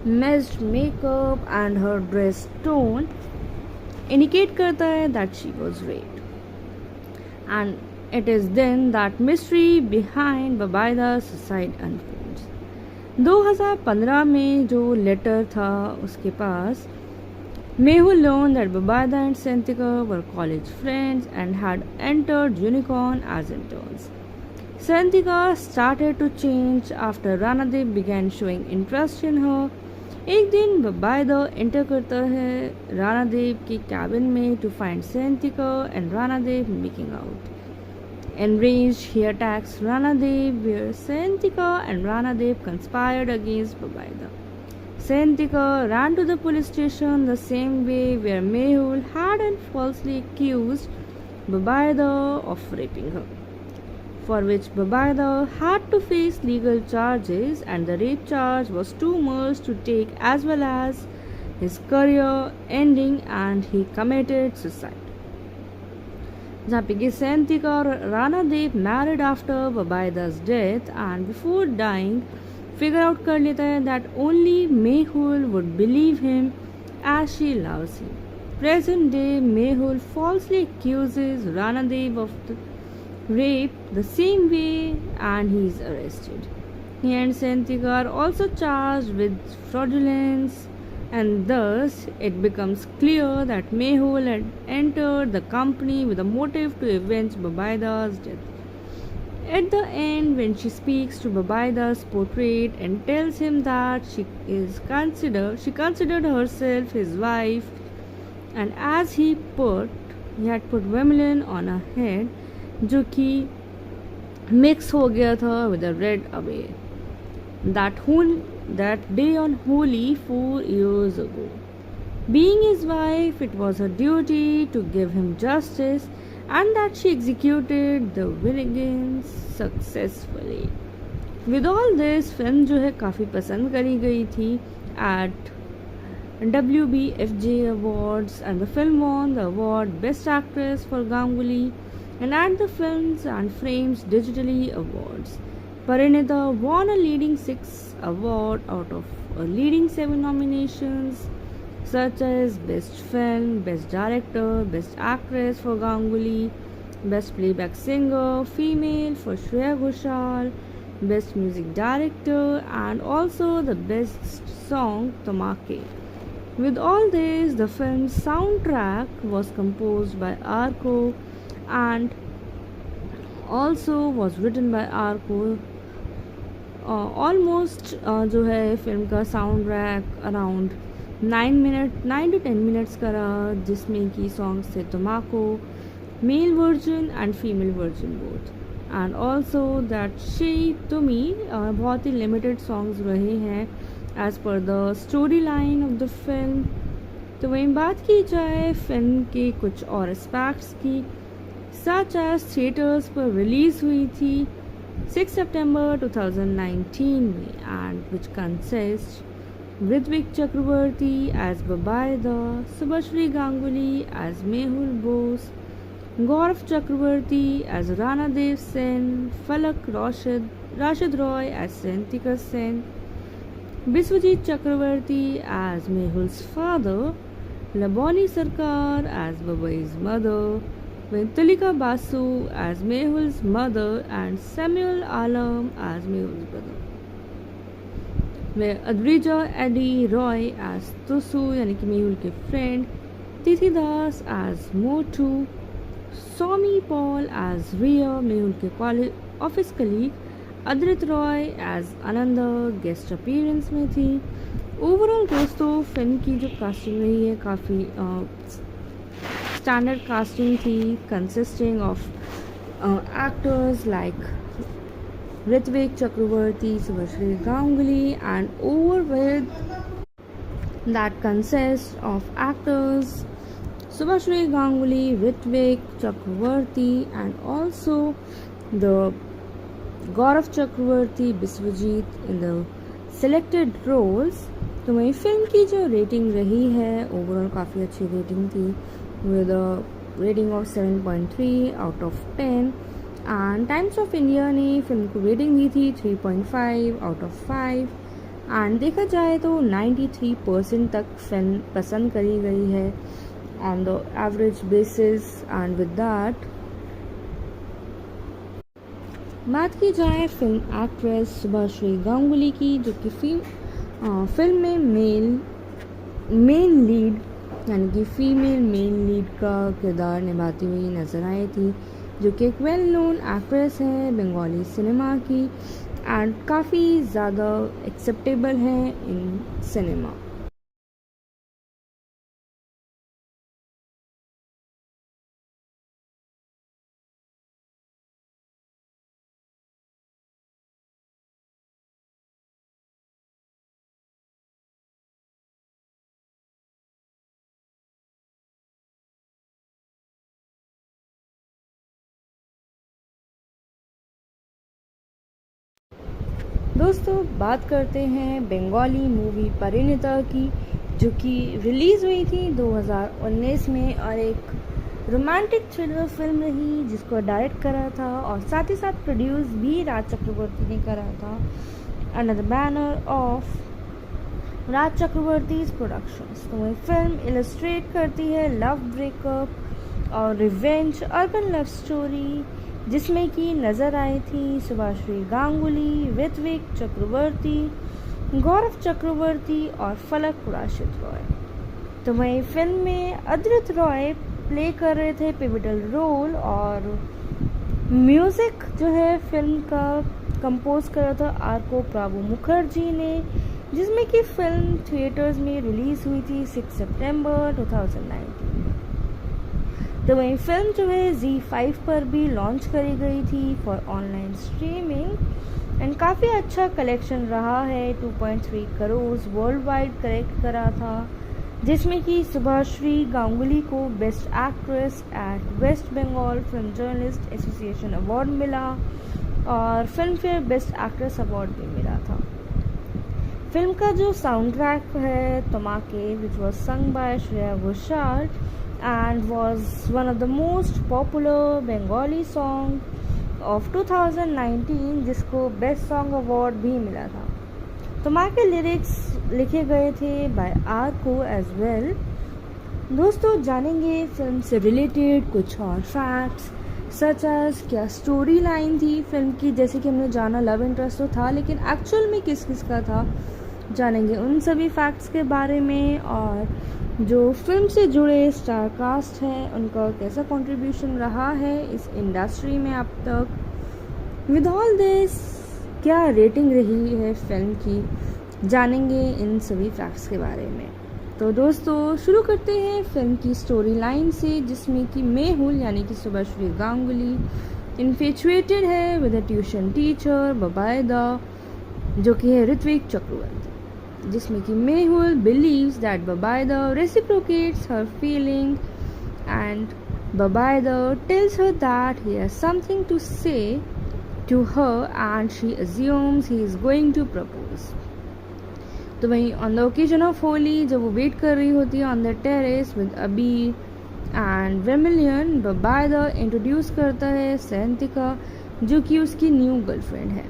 messed makeup and her dress tone indicate करता है that she was raped, and it is then that mystery behind Bubaida's suicide unfolds. 2015 में जो letter था उसके पास, Mehul learned that Bubaida and Santika were college friends and had entered Unicorn as interns. Santika started to change after Ranadev began showing interest in her. एक दिन बबायदा enter करता है रानादेव के cabin में to find Sentika and Ranadev making out. Enraged, he attacks Ranadev, where Sentika and Ranadev conspired against Bubaidah. Sentika ran to the police station the same way where Mehul had falsely accused Bubaidah of raping her, for which Bubaidah had to face legal charges, and the rape charge was too much to take, as well as his career ending, and he committed suicide. जहाँ पे कि सेंतिका और Ranadev married after Bubaidah's death, and before dying figure out कर लेता है that only Mehul would believe him as she loves him. Present day, Mehul falsely accuses Ranadev of the rape the same way, and he is arrested. He and Sentika are also charged with fraudulence, and thus it becomes clear that Mehul had entered the company with a motive to avenge Bubaidah's death. At the end, when she speaks to Bubaidah's portrait and tells him that she considered herself his wife, and as he had put vermilion on her head, जो कि mix हो गया था with a red abaya. That day on Holi 4 years ago. Being his wife, it was her duty to give him justice, and that she executed the vengeance successfully. With all this, film जो है काफ़ी पसंद करी गई थी at WBFJ Awards, and the film won the award Best Actress for Ganguly, and at the Films and Frames Digitally Awards. Parinita won a leading 6 award out of a leading 7 nominations, such as Best Film, Best Director, Best Actress for Ganguly, Best Playback Singer, Female for Shreya Ghoshal, Best Music Director, and also the Best Song Tamake. With all this, the film's soundtrack was composed by Arko and also was written by Arko. Almost जो है film का sound track around 9 to 10 minutes का रहा, जिसमें कि songs थे तमाको, male version and female version both, and also that she to me बहुत ही लिमिटेड सॉन्ग्स रहे हैं as per the story line of the film. तो वहीं बात की जाए फिल्म के कुछ और एस्पेक्ट्स की, सच एज थिएटर्स पर रिलीज़ हुई थी 6 September 2019 में, and which consists Ritvik Chakravarti as Babaida, Subhashri Ganguly as Mehul Bose, Gaurav Chakravarti as Rana Dev Sen, Falak Rashid Roy as Sentika Sen, Biswajit Chakravarti as Mehul's father, Laboni Sarkar as Babai's mother, with Tulika Basu as Mehul's mother and Samuel Alam as Mehul's brother. Where Adrija Eddie Roy as Tusu यानी कि मेहुल के friend, Tithi Das as Motu, Somi Paul as Ria Mehul के college office colleague, Adrit Roy as Ananda guest appearance में थी। Overall दोस्तों film की जो casting रही है काफ़ी standard casting थी, consisting of actors like Ritvik Chakravarti, Subhashri Ganguly, and over with that consists of actors Subhashri Ganguly, Ritvik Chakravarti, and also the Gaurav Chakravarti, Biswajit in the selected roles। तो वही film की जो rating रही है overall काफ़ी अच्छी rating थी, with a rating of 7.3 out of 10, and times of India ने फिल्म को रेटिंग दी थी 3.5 out of 5, एंड देखा जाए तो 93% तक फिल्म पसंद करी गई है on the average basis. And with that बात की जाए फिल्म एक्ट्रेस सुभाश्री गांगुली की, जो कि फिल्म में मेन लीड यानी कि फीमेल मेन लीड का किरदार निभाती हुई नज़र आई थी, जो कि एक वेल नोन एक्ट्रेस है बंगाली सिनेमा की एंड काफ़ी ज़्यादा एक्सेप्टेबल है इन सिनेमा। दोस्तों बात करते हैं बंगाली मूवी परिणीता की, जो कि रिलीज़ हुई थी 2019 में और एक रोमांटिक थ्रिलर फिल्म रही, जिसको डायरेक्ट करा था और साथ ही साथ प्रोड्यूस भी राज चक्रवर्ती ने करा था under the banner of Raj Chakraborty's productions. तो वह फिल्म इलस्ट्रेट करती है लव ब्रेकअप और रिवेंज अर्बन लव स्टोरी, जिसमें कि नज़र आई थी सुभाश्री गांगुली, ऋत्विक चक्रवर्ती, गौरव चक्रवर्ती और फलक राशिद रॉय। तो वहीं फिल्म में अद्रित रॉय प्ले कर रहे थे पिवटल रोल, और म्यूज़िक जो है फिल्म का कंपोज करा था आरको प्राभु मुखर्जी ने, जिसमें कि फिल्म थिएटर्स में रिलीज़ हुई थी 6 सितंबर 2019। तो वहीं फिल्म जो है Z5 पर भी लॉन्च करी गई थी फॉर ऑनलाइन स्ट्रीमिंग एंड काफ़ी अच्छा कलेक्शन रहा है। 2.3 करोड़ वर्ल्ड वाइड कलेक्ट करा था, जिसमें कि सुभाश्री गांगुली को best actress at West Bengal film journalist association award मिला और Filmfare best actress award भी मिला था। फिल्म का जो साउंड ट्रैक है Tomake, which was sung by Shreya Ghoshal and was one of the most popular Bengali song of 2019 जिसको बेस्ट सॉन्ग अवार्ड भी मिला था। तमाम के लिरिक्स लिखे गए थे बाय आर को एज वेल। दोस्तों जानेंगे फिल्म से रिलेटेड कुछ और फैक्ट्स सच एज क्या स्टोरी लाइन थी फिल्म की, जैसे कि हमने जाना लव इंटरेस्ट तो था लेकिन एक्चुअल में किस किस का था, जानेंगे उन सभी फैक्ट्स के बारे में। और जो फिल्म से जुड़े स्टार कास्ट हैं उनका कैसा कंट्रीब्यूशन रहा है इस इंडस्ट्री में अब तक। विद ऑल दिस क्या रेटिंग रही है फिल्म की, जानेंगे इन सभी फैक्ट्स के बारे में। तो दोस्तों शुरू करते हैं फिल्म की स्टोरी लाइन से, जिसमें कि मेहुल यानी कि शुभाश्री गांगुली इन्फेचुएटेड है with a tuition teacher Bubaida जो कि है ऋत्विक चक्रवर्ती, जिसमें कि Mehul believes that Bubaida reciprocates her feeling and Bubaida tells her that he has something to say to her and she assumes he is going to propose. तो वहीं on the occasion of Holi जब वो wait कर रही होती है on the terrace with abir and vermilion, Bubaida introduce करता है सेंतिका जो कि उसकी न्यू गर्लफ्रेंड है,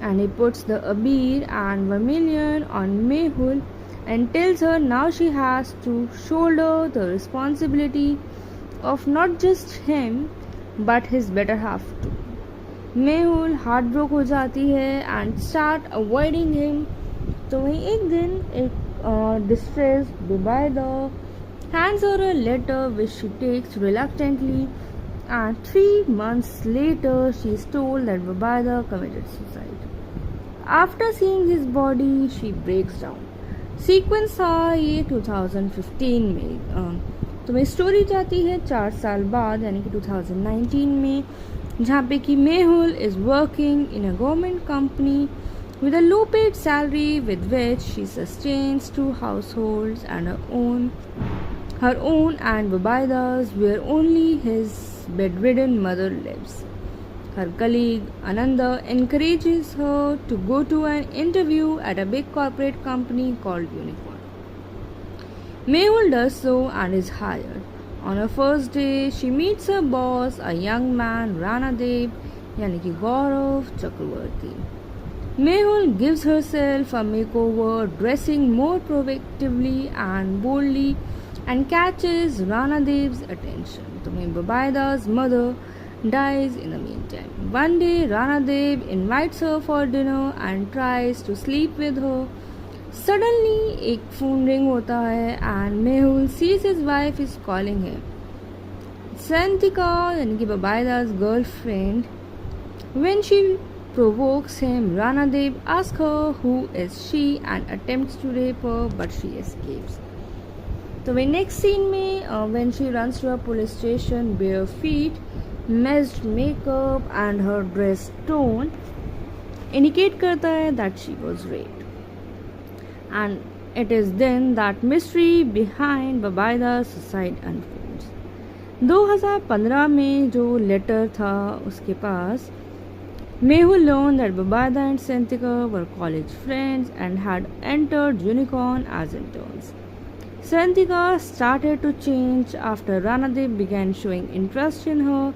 and he puts the abir and vermilion on Mehul and tells her now she has to shoulder the responsibility of not just him but his better half too. Mehul heart broke हो जाती है and start avoiding him. तो वहीं एक दिन एक distress बबायदा hands her a letter which she takes reluctantly, and 3 months later she is told that Babaida committed suicide. After seeing his body she breaks down. Sequence था ये 2015 में। तो मैं स्टोरी जाती है 4 साल बाद यानी कि 2019 में, जहाँ पे कि Mehul is working in a government company with a low paid salary with which she sustains 2 households and her own and Babaida's, where only his bedridden mother lives. Her colleague Ananda encourages her to go to an interview at a big corporate company called Unicorn. Mehul does so and is hired. On her first day, she meets her boss, a young man, Ranadev, yani ki Gaurav Chakravarti. Mehul gives herself a makeover, dressing more provocatively and boldly, and catches Ranadev's attention. तो Babaida's mother dies in the meantime. One day, Ranadev invites her for dinner and tries to sleep with her. Suddenly, एक phone ring होता है and Mehul sees his wife is calling him. Santika, यानी कि Babaida's girlfriend, when she provokes him, Ranadev asks her who is she and attempts to rape her, but she escapes. तो वही next scene में when she runs to a police station bare feet, messed makeup and her dress tone indicate करता है that she was raped, and it is then that mystery behind Babaida's suicide unfolds. 2015 में जो letter था उसके पास, Mehul learned that Babaida and Santika were college friends and had entered Unicorn as interns. Santika started to change after Ranadev began showing interest in her.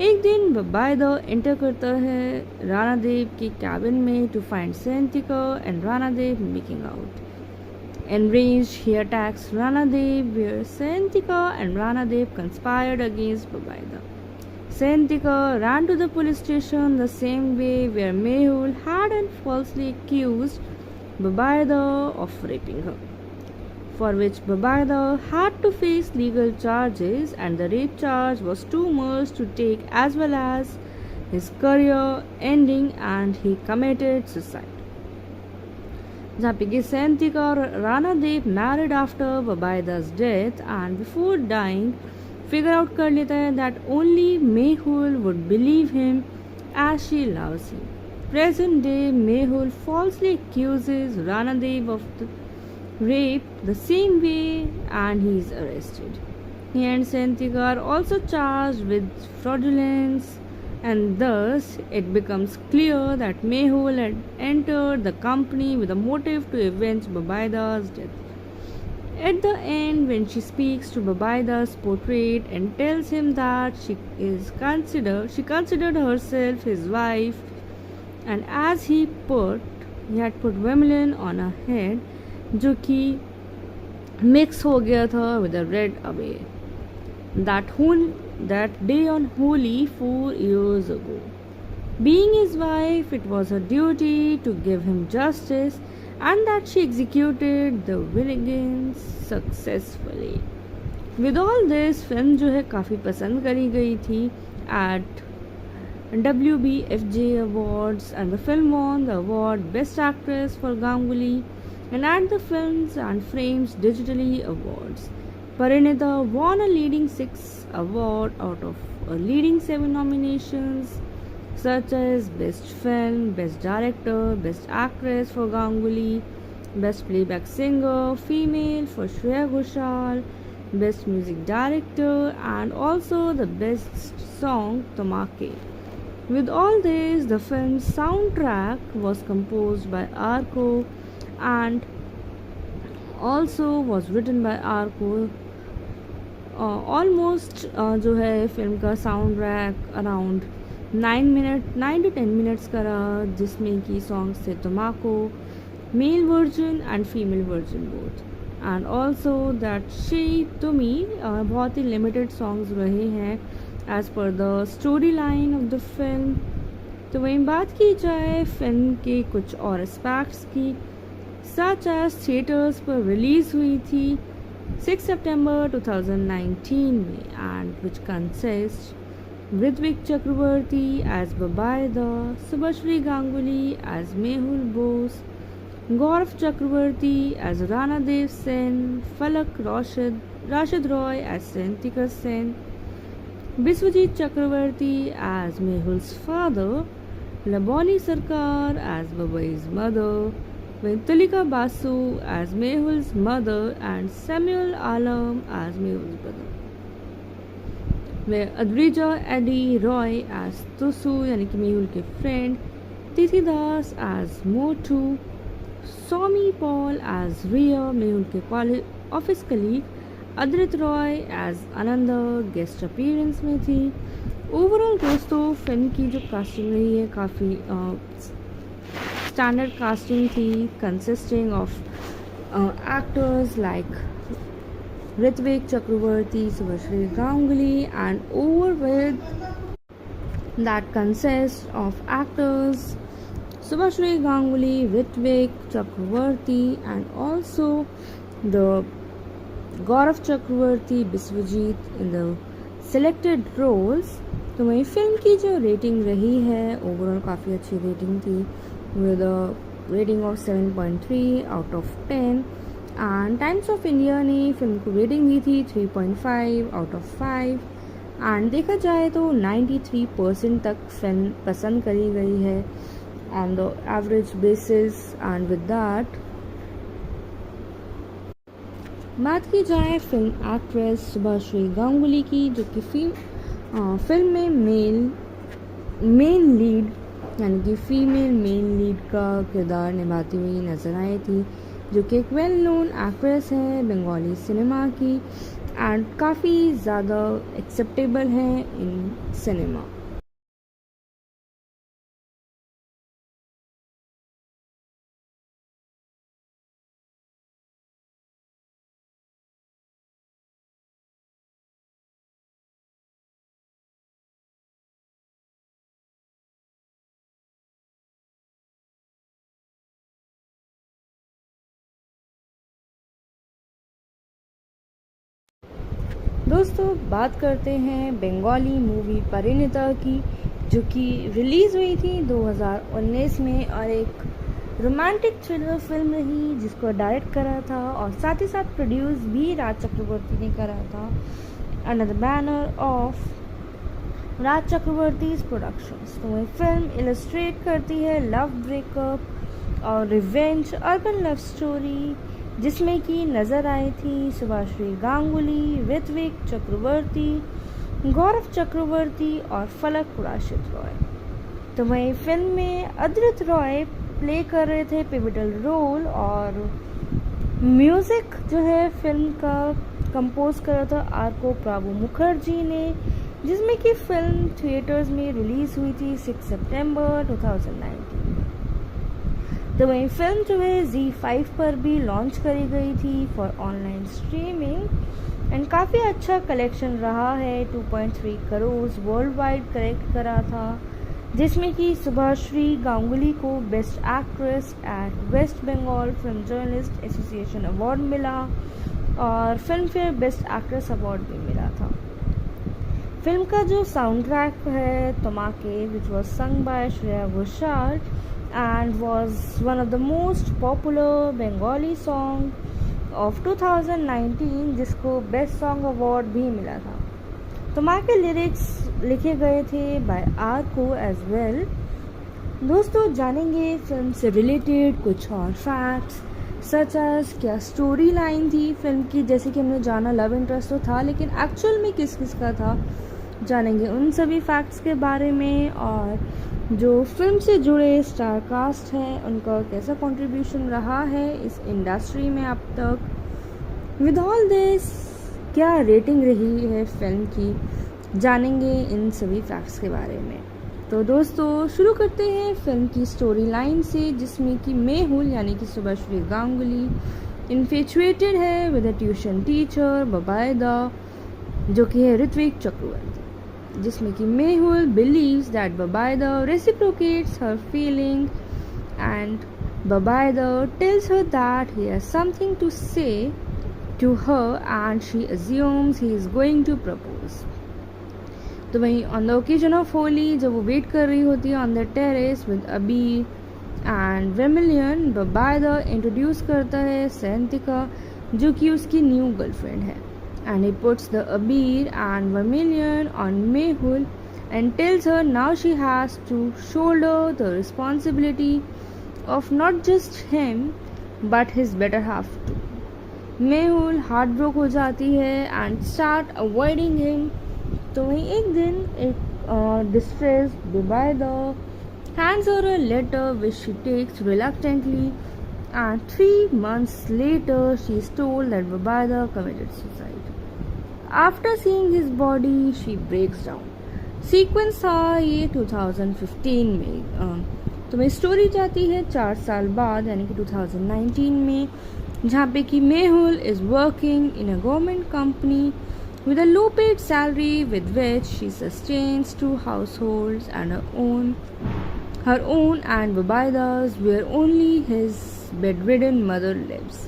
एक दिन Babaida enter करता है Ranadev के cabin में to find Santika and Ranadev making out. Enraged, he attacks Ranadev, where Santika and Ranadev conspired against Babaida. Santika ran to the police station the same way where Mehul had falsely accused Babaida of raping her, for which Babaida had to face legal charges, and the rape charge was too much to take, as well as his career ending, and he committed suicide. जहाँ पे कि Santika और Ranadev married after Babaida's death, and before dying figure out कर लेता है that only Mehul would believe him as she loves him. Present day, Mehul falsely accuses Ranadev of the rape the same way and he is arrested. He and Santika are also charged with fraudulence, and thus it becomes clear that Mehul had entered the company with a motive to avenge Babaida's death. At the end, when she speaks to Babaida's portrait and tells him that she considered herself his wife, and as he had put vermilion on her head, जो कि mix हो गया था with a red away. That day on Holi 4 years ago. Being his wife, it was her duty to give him justice, and that she executed the vengeance successfully. With all this, film जो है काफ़ी पसंद करी गई थी at WBFJ Awards, and the film won the award Best Actress for Ganguly, and at the Films and Frames Digitally Awards, Parinita won a leading 6 award out of a leading 7 nominations, such as Best Film, Best Director, Best Actress for Ganguly, Best Playback Singer, Female for Shreya Ghoshal, Best Music Director, and also the Best Song Tamake. With all this, the film's soundtrack was composed by Arko and also was written by Arko. Almost जो है film का sound track around 9 to 10 minutes का रहा, जिसमें कि songs थे टमाको, male version and female version both, and also that she to me बहुत ही लिमिटेड सॉन्ग्स रहे हैं as per the story line of the film. तो वहीं बात की जाए फिल्म के कुछ और एस्पेक्ट्स की, सच एज थिएटर्स पर रिलीज़ हुई थी 6 September 2019 में, and which consists Ritvik Chakravarti as Babaida, Subhashri Ganguly as Mehul Bose, Gaurav Chakravarti as Rana Dev Sen, Falak Rashid Roy as Sentika Sen, Biswajit Chakravarti as Mehul's father, Laboni Sarkar as Babai's mother, with Tulika Basu as Mehul's mother and Samuel Alam as Mehul's brother. Where Adrija Eddie Roy as Tusu यानी कि मेहुल के friend, Tithi Das as Motu, Somi Paul as Ria Mehul के college office colleague, Adrit Roy as Ananda guest appearance में थी. Overall दोस्तों film की जो casting रही है काफ़ी standard casting थी, consisting of actors like Ritvik Chakravarti, Subhashri Ganguly, and over with that consists of actors Subhashri Ganguly, Ritvik Chakravarti, and also the Gaurav Chakravarti, Biswajit in the selected roles. तो वही film की जो rating रही है overall काफ़ी अच्छी rating थी, with a rating of 7.3 out of 10, and Times of India ने फिल्म को रेटिंग दी थी 3.5 out of 5, एंड देखा जाए तो 93% तक फिल्म पसंद करी गई है on the average basis. And with that बात की जाए फिल्म एक्ट्रेस सुभाश्री गांगुली की, जो कि फिल्म में मेन लीड यानी कि फीमेल मेन लीड का किरदार निभाती हुई नज़र आई थी, जो कि एक वेल नोन एक्ट्रेस है बंगाली सिनेमा की एंड काफ़ी ज़्यादा एक्सेप्टेबल है इन सिनेमा. दोस्तों बात करते हैं बंगाली मूवी परिणीता की, जो कि रिलीज़ हुई थी 2019 में और एक रोमांटिक थ्रिलर फिल्म रही, जिसको डायरेक्ट करा था और साथ ही साथ प्रोड्यूस भी राज चक्रवर्ती ने करा था under the banner of Raj Chakraborty's productions. तो वह फिल्म इलस्ट्रेट करती है लव ब्रेकअप और रिवेंज अर्बन लव स्टोरी, जिसमें कि नज़र आई थी सुभाश्री गांगुली, ऋत्विक चक्रवर्ती, गौरव चक्रवर्ती और फलक राशिद रॉय. तो वहीं फिल्म में अद्रित रॉय प्ले कर रहे थे पिवटल रोल और म्यूज़िक जो है फिल्म का कंपोज करा था आर.को प्राभु मुखर्जी ने, जिसमें कि फिल्म थिएटर्स में रिलीज़ हुई थी 6 सितंबर 2019। तो वहीं फिल्म जो है ZEE5 पर भी लॉन्च करी गई थी फॉर ऑनलाइन स्ट्रीमिंग एंड काफ़ी अच्छा कलेक्शन रहा है। 2.3 करोड़ वर्ल्ड वाइड कलेक्ट करा था, जिसमें कि सुभाश्री गांगुली को best actress at West Bengal film journalist association award मिला और Filmfare best actress award भी मिला था। फिल्म का जो साउंड ट्रैक है Tomake which was sung by Shreya Ghoshal and was one of the most popular Bengali song of 2019, जिसको बेस्ट सॉन्ग अवार्ड भी मिला था। तमाके लिरिक्स लिखे गए थे बाय आर.को एज वेल। दोस्तों जानेंगे फिल्म से रिलेटेड कुछ और फैक्ट्स सच एज क्या स्टोरी लाइन थी फिल्म की। जैसे कि हमने जाना लव इंटरेस्ट तो था, लेकिन एक्चुअल में किस किस का था, जानेंगे उन सभी फैक्ट्स के बारे में। और जो फिल्म से जुड़े स्टार कास्ट हैं उनका कैसा कंट्रीब्यूशन रहा है इस इंडस्ट्री में अब तक। विद ऑल दिस क्या रेटिंग रही है फिल्म की, जानेंगे इन सभी फैक्ट्स के बारे में। तो दोस्तों शुरू करते हैं फिल्म की स्टोरी लाइन से, जिसमें कि मेहुल यानी कि सुभाश्री गांगुली इन्फेचुएटेड है with a tuition teacher Bubaida, जो कि है ऋत्विक चक्रवर्ती, जिसमें कि Mehul believes that Babaida reciprocates her feeling and Babaida tells her that he has something to say to her and she assumes he is going to propose. तो वहीं on the occasion of Holi जब वो wait कर रही होती है on the terrace with Abir and Vermilion, Babaida introduce करता है सैंतिका जो कि उसकी न्यू गर्लफ्रेंड है। And he puts the Abir and Vermilion on Mehul and tells her now she has to shoulder the responsibility of not just him but his better half too. Mehul heartbroken हो जाती है and start avoiding him। तो वहीं एक दिन एक distressed Babaida hands her a letter which she takes reluctantly, and 3 months later she is told that Babaida committed suicide. After seeing his body, she breaks down. Sequence था ये 2015 में। तो मैं स्टोरी जाती है 4 साल बाद यानी कि 2019 में, जहाँ पे कि Mehul is working in a government company with a low paid salary with which she sustains 2 households and her own and Babaida's, where only his bedridden mother lives.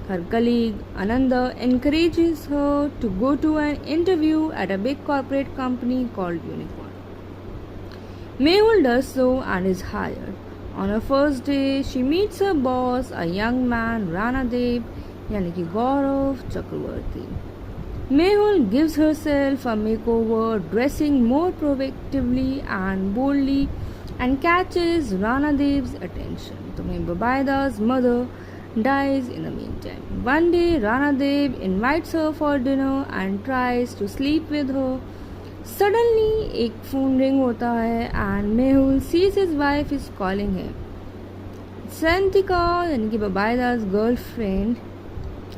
Her colleague Ananda encourages her to go to an interview at a big corporate company called Unicorn. Mehul does so and is hired. On her first day, she meets her boss, a young man, Rana Dev, यानी कि गौरव चक्रवर्ती. Mehul gives herself a makeover, dressing more provocatively and boldly, and catches Rana Dev's attention. तो वहीं Babaida's mother dies in the meantime. One day, Rana Dev invites her for dinner and tries to sleep with her. Suddenly, एक phone ring होता है and Mehul sees his wife is calling him. Santika, यानी कि Babaida's girlfriend,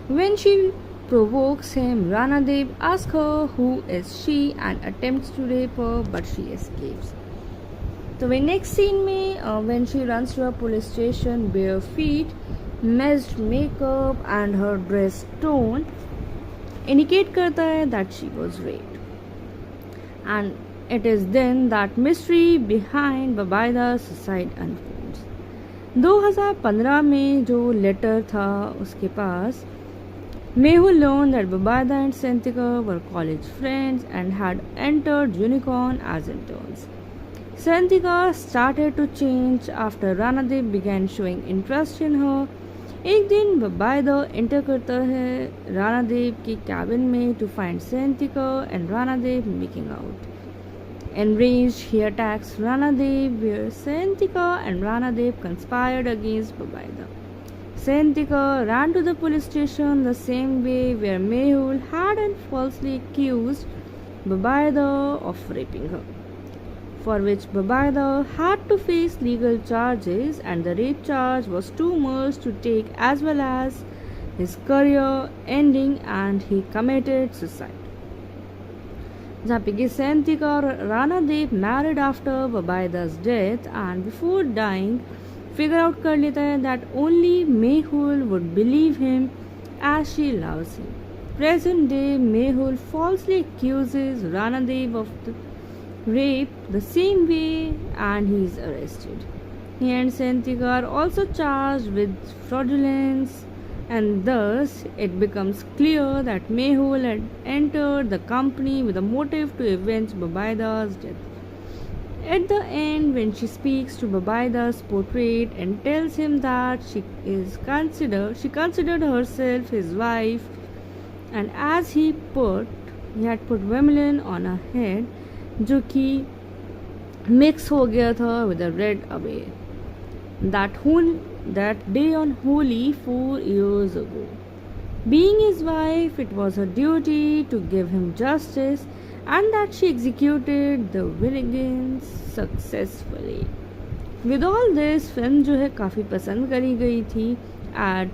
when she provokes him, Rana Dev asks her who is she and attempts to rape her, but she escapes. तो वे next scene में when she runs to a police station bare feet, messed makeup and her dress tone indicate करता है that she was raped, and it is then that mystery behind Babaida's suicide unfolds. 2015 में जो letter था उसके पास, Mehul learned that Babaida and Santika were college friends and had entered Unicorn as interns. Santika started to change after Ranadev began showing interest in her. एक दिन Babaida enter करता है Ranadev के cabin में to find Santika and Ranadev making out. Enraged, he attacks Ranadev, where Santika and Ranadev conspired against Babaida. Santika ran to the police station the same way where Mehul had falsely accused Babaida of raping her, for which Babaida had to face legal charges, and the rape charge was too much to take, as well as his career ending and he committed suicide. जहाँ पे कि सेंतिका और Ranadev married after Bubaida's death and before dying figure out कर लेता है that only Mehul would believe him as she loves him. Present day Mehul falsely accuses Rana Dev of the rape the same way and he is arrested. He and Sentika are also charged with fraudulence and thus it becomes clear that Mehul had entered the company with a motive to avenge Babaida's death. At the end, when she speaks to Babaida's portrait and tells him that she considered herself his wife, and as he had put vermilion on her head, जो कि mix हो गया था with a red abaya. That day on Holi 4 years ago. Being his wife, it was her duty to give him justice and that she executed the vengeance successfully. With all this, film जो है काफ़ी पसंद करी गई थी at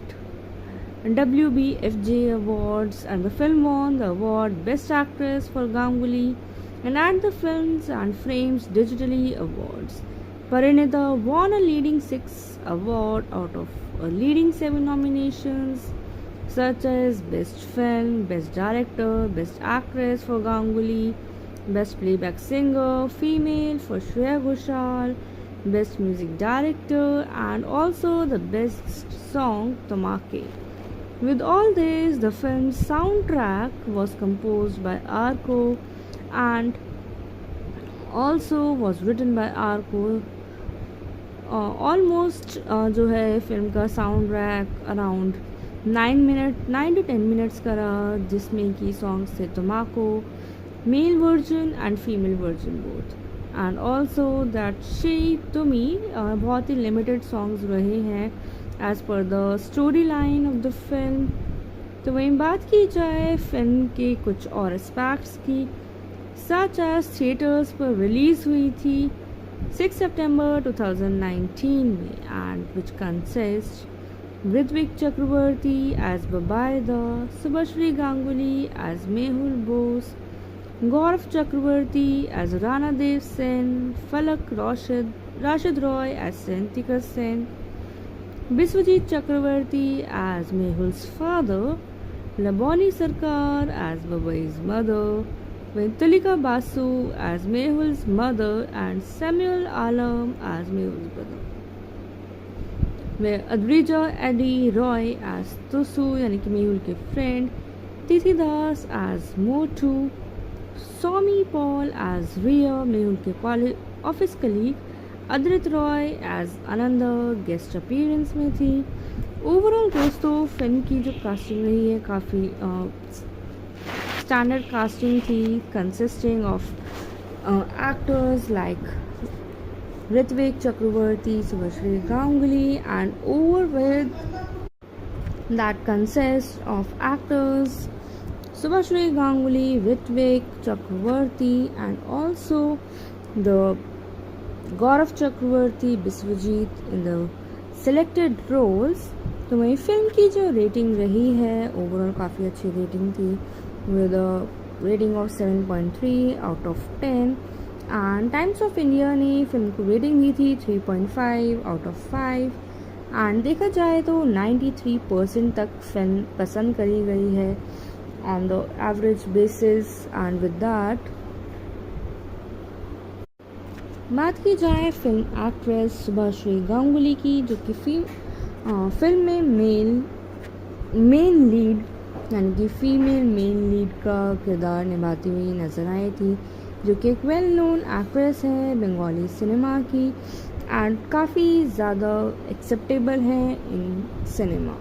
WBFJ Awards and the film won the award Best Actress for Ganguly and at the Films and Frames Digitally Awards. Parinita won a leading 6 award out of a leading 7 nominations such as Best Film, Best Director, Best Actress for Ganguly, Best Playback Singer, Female for Shreya Ghoshal, Best Music Director and also the Best Song Tamake. With all this, the film's soundtrack was composed by Arko and also was written by Arko. Almost जो है film का sound track around 9 to 10 minutes का रहा जिसमें कि songs थे टमाको male version and female version both and also that she to me बहुत ही लिमिटेड सॉन्ग्स रहे हैं as per the story line of the film. तो वहीं बात की जाए फिल्म के कुछ और एस्पेक्ट्स की सच एज थिएटर्स पर रिलीज़ हुई थी 6 September 2019 में and which consists Ritvik Chakravarti as Babaida, Subhashri Ganguly as Mehul Bose, Gaurav Chakravarti as Rana Dev Sen, Falak Rashid Roy as Sentika Sen, Biswajit Chakravarti as Mehul's father, Laboni Sarkar as Babai's mother, Tulika Basu as Mehul's mother and Samuel Alam as Mehul's brother. Where Adrija Eddie Roy as Tusu यानी कि मेहुल के friend, Tithi Das as Motu, Somi Paul as Ria Mehul के office colleague, Adrit Roy as Ananda guest appearance में थी. Overall दोस्तों film की जो casting रही है काफ़ी standard casting थी consisting of actors like Ritvik Chakravarti, Subhashri Ganguly and over with that consists of actors Subhashri Ganguly, Ritvik Chakravarti and also the Gaurav Chakravarti, Biswajit in the selected roles. तो वही film की जो rating रही है overall काफ़ी अच्छी rating थी with a rating of 7.3 out of 10 and Times of India ने फिल्म को रेटिंग दी थी 3.5 out of 5 एंड देखा जाए तो 93% तक फिल्म पसंद करी गई है on the average basis. And with that बात की जाए फिल्म एक्ट्रेस सुभाश्री गांगुली की जो कि फिल्म में मेन लीड यानी कि फीमेल मेन लीड का किरदार निभाती हुई नज़र आई थी जो कि एक वेल नोन एक्ट्रेस है बंगाली सिनेमा की एंड काफ़ी ज़्यादा एक्सेप्टेबल है इन सिनेमा.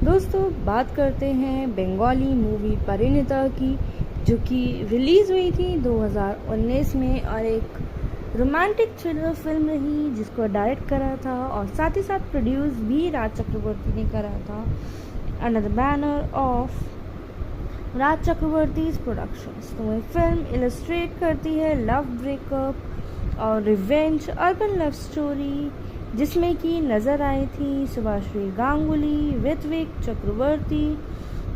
दोस्तों बात करते हैं बंगाली मूवी परिणीता की जो कि रिलीज़ हुई थी 2019 में और एक रोमांटिक थ्रिलर फिल्म रही जिसको डायरेक्ट करा था और साथ ही साथ प्रोड्यूस भी राज चक्रवर्ती ने करा था under the banner of Raj Chakraborty's productions. तो वह फिल्म इलस्ट्रेट करती है लव ब्रेकअप और रिवेंज अर्बन लव स्टोरी जिसमें कि नज़र आई थी सुभाश्री गांगुली, ऋत्विक चक्रवर्ती,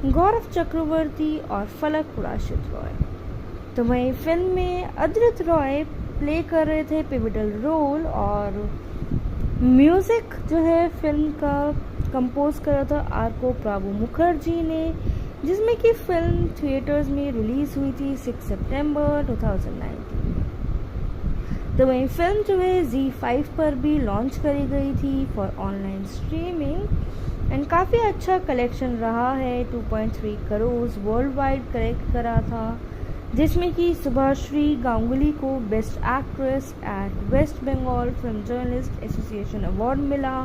गौरव चक्रवर्ती और फलक कुराशित रॉय। तो वहीं फिल्म में अद्रित रॉय प्ले कर रहे थे पिवटल रोल और म्यूज़िक जो है फिल्म का कंपोज करा था आर.को. प्राभु मुखर्जी ने, जिसमें कि फिल्म थिएटर्स में रिलीज़ हुई थी 6 सितंबर 2019। तो वहीं फिल्म जो है ZEE5 पर भी लॉन्च करी गई थी फॉर ऑनलाइन स्ट्रीमिंग एंड काफ़ी अच्छा कलेक्शन रहा है। 2.3 करोड़ वर्ल्ड वाइड कलेक्ट करा था, जिसमें कि सुभाश्री गांगुली को best actress at West Bengal film journalist association award मिला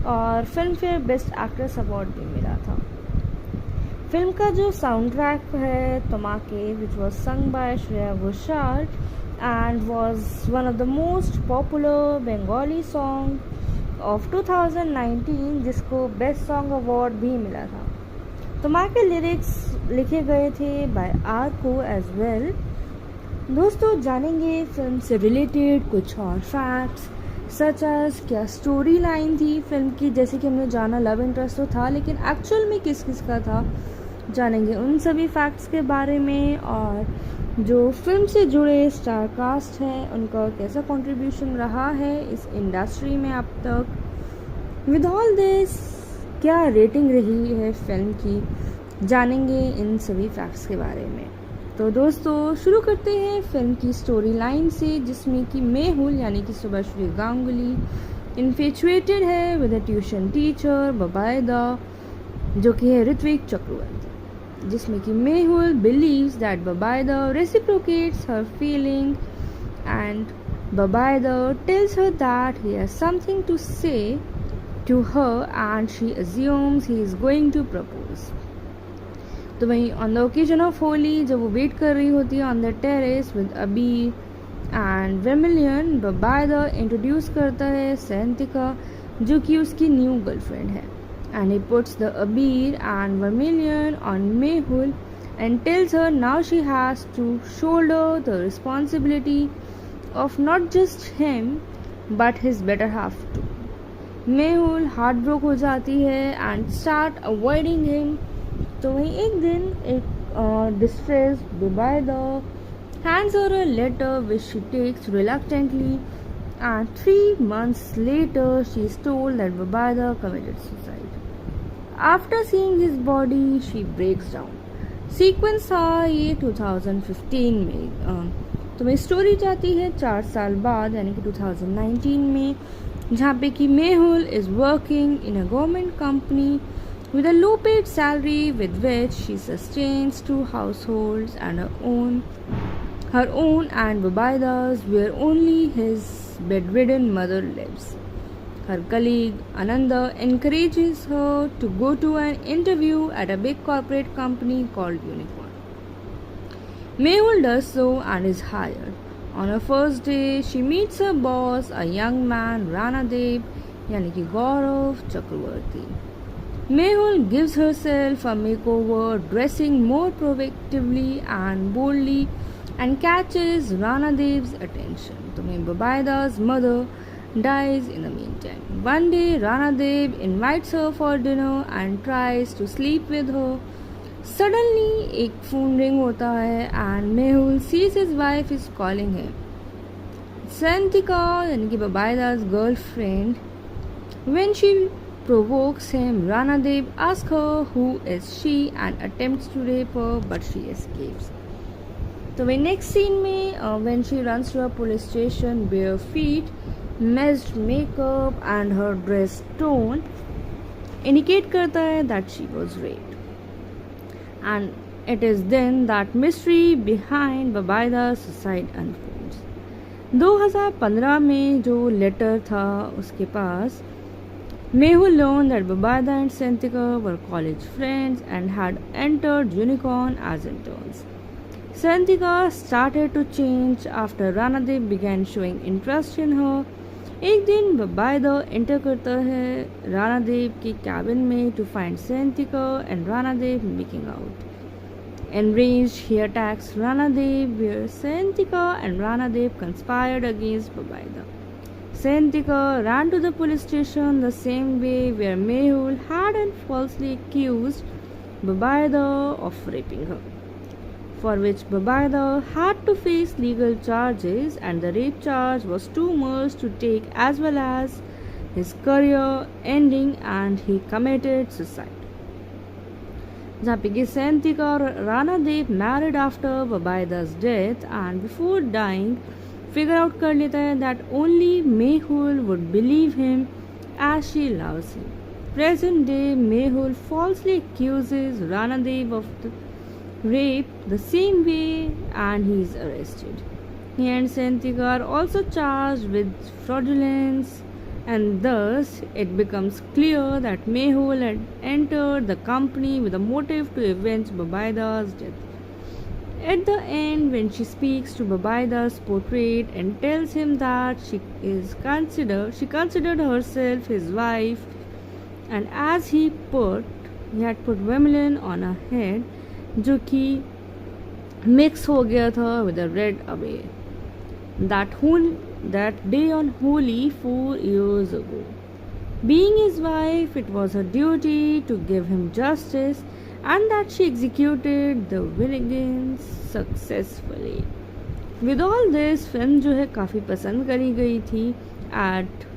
और Filmfare best actress award भी मिला था। फिल्म का जो साउंड ट्रैक है Tomake which was sung by Shreya Ghoshal and was one of the most popular Bengali song of 2019 जिसको बेस्ट सॉन्ग अवार्ड भी मिला था। तमाके लिरिक्स लिखे गए थे बाय आर.को. As well. दोस्तों जानेंगे फिल्म से रिलेटेड कुछ और फैक्ट्स सच एज क्या स्टोरी लाइन थी फिल्म की। जैसे कि हमने जाना लव इंटरेस्ट तो था, लेकिन एक्चुअल में किस किस का था जानेंगे उन सभी फैक्ट्स के बारे में, और जो फिल्म से जुड़े स्टार कास्ट हैं उनका कैसा कंट्रीब्यूशन रहा है इस इंडस्ट्री में अब तक। विद ऑल दिस क्या रेटिंग रही है फिल्म की, जानेंगे इन सभी फैक्ट्स के बारे में। तो दोस्तों शुरू करते हैं फिल्म की स्टोरी लाइन से, जिसमें कि मेहुल यानी कि सुभाश्री गांगुली इन्फेचुएटेड है with a tuition teacher Bubaida जो कि है ऋत्विक चक्रवर्ती, जिसमें कि Mehul believes that Babaida reciprocates her feeling and Babaida tells her that he has something to say to her and she assumes he is going to propose। तो वहीं on the occasion of Holi जब वो wait कर रही होती है on the terrace with Abir and Vermilion, Babaida introduce करता है सेंतिका जो कि उसकी न्यू गर्लफ्रेंड है and he puts the Abir and Vermilion on Mehul and tells her now she has to shoulder the responsibility of not just him but his better half too। Mehul heartbroken हो जाती है and start avoiding him। तो वहीं एक दिन एक distressed Babaida hands her a letter which she takes reluctantly and 3 months later she is told that Babaida committed suicide। After seeing his body, she breaks down। Sequence था ये 2015 में। तो मैं स्टोरी जाती है 4 साल बाद यानी कि 2019 में, जहाँ पे कि Mehul is working in a government company with a low paid salary with which she sustains 2 households and her own and Babaida's, where only his bedridden mother lives। Her colleague Ananda encourages her to go to an interview at a big corporate company called Unicorn। Mehul does so and is hired। On her first day, she meets her boss, a young man Ranadev, यानी कि गौरव चक्रवर्ती। Mehul gives herself a makeover, dressing more provocatively and boldly, and catches Ranadev's attention। तो Babaida's mother dies in the meantime। One day, Ranadev invites her for dinner and tries to sleep with her। Suddenly, एक phone ring होता है and Mehul sees his wife is calling him। Santika, यानी कि Babaida's girlfriend, when she provokes him, Ranadev asks her who is she and attempts to rape her, but she escapes। तो वही next scene में when she runs to a police station bare feet, messed makeup and her dress tone indicate करता है that she was raped and it is then that mystery behind Babaida's suicide unfolds। 2015 में जो letter था उसके पास, Mehul learned that Babaida and Santika were college friends and had entered Unicorn as interns। Santika started to change after Ranadev began showing interest in her. एक दिन बबायदा enter करता है रानादेव के cabin में to find Santika and Ranadev making out. Enraged, he attacks Ranadev, where Santika and Ranadev conspired against Babaida. Santika ran to the police station the same way where Mehul had falsely accused Babaida of raping her, for which Babaida had to face legal charges, and the rape charge was too much to take, as well as his career ending, and he committed suicide. जहाँ पे कि Santika और Ranadev married after Babaida's death, and before dying figure out कर लेता है that only Mehul would believe him as she loves him. Present day Mehul falsely accuses Ranadev of the rape the same way, and he is arrested. He and Santika are also charged with fraudulence, and thus it becomes clear that Mehul had entered the company with a motive to avenge Babaida's death. At the end, when she speaks to Babaida's portrait and tells him that she considered herself his wife, and as he had put vermilion on her head, जो कि mix हो गया था with a red away. That day on Holi 4 years ago. Being his wife, it was her duty to give him justice, and that she executed the vengeance successfully. With all this, film जो है काफ़ी पसंद करी गई थी at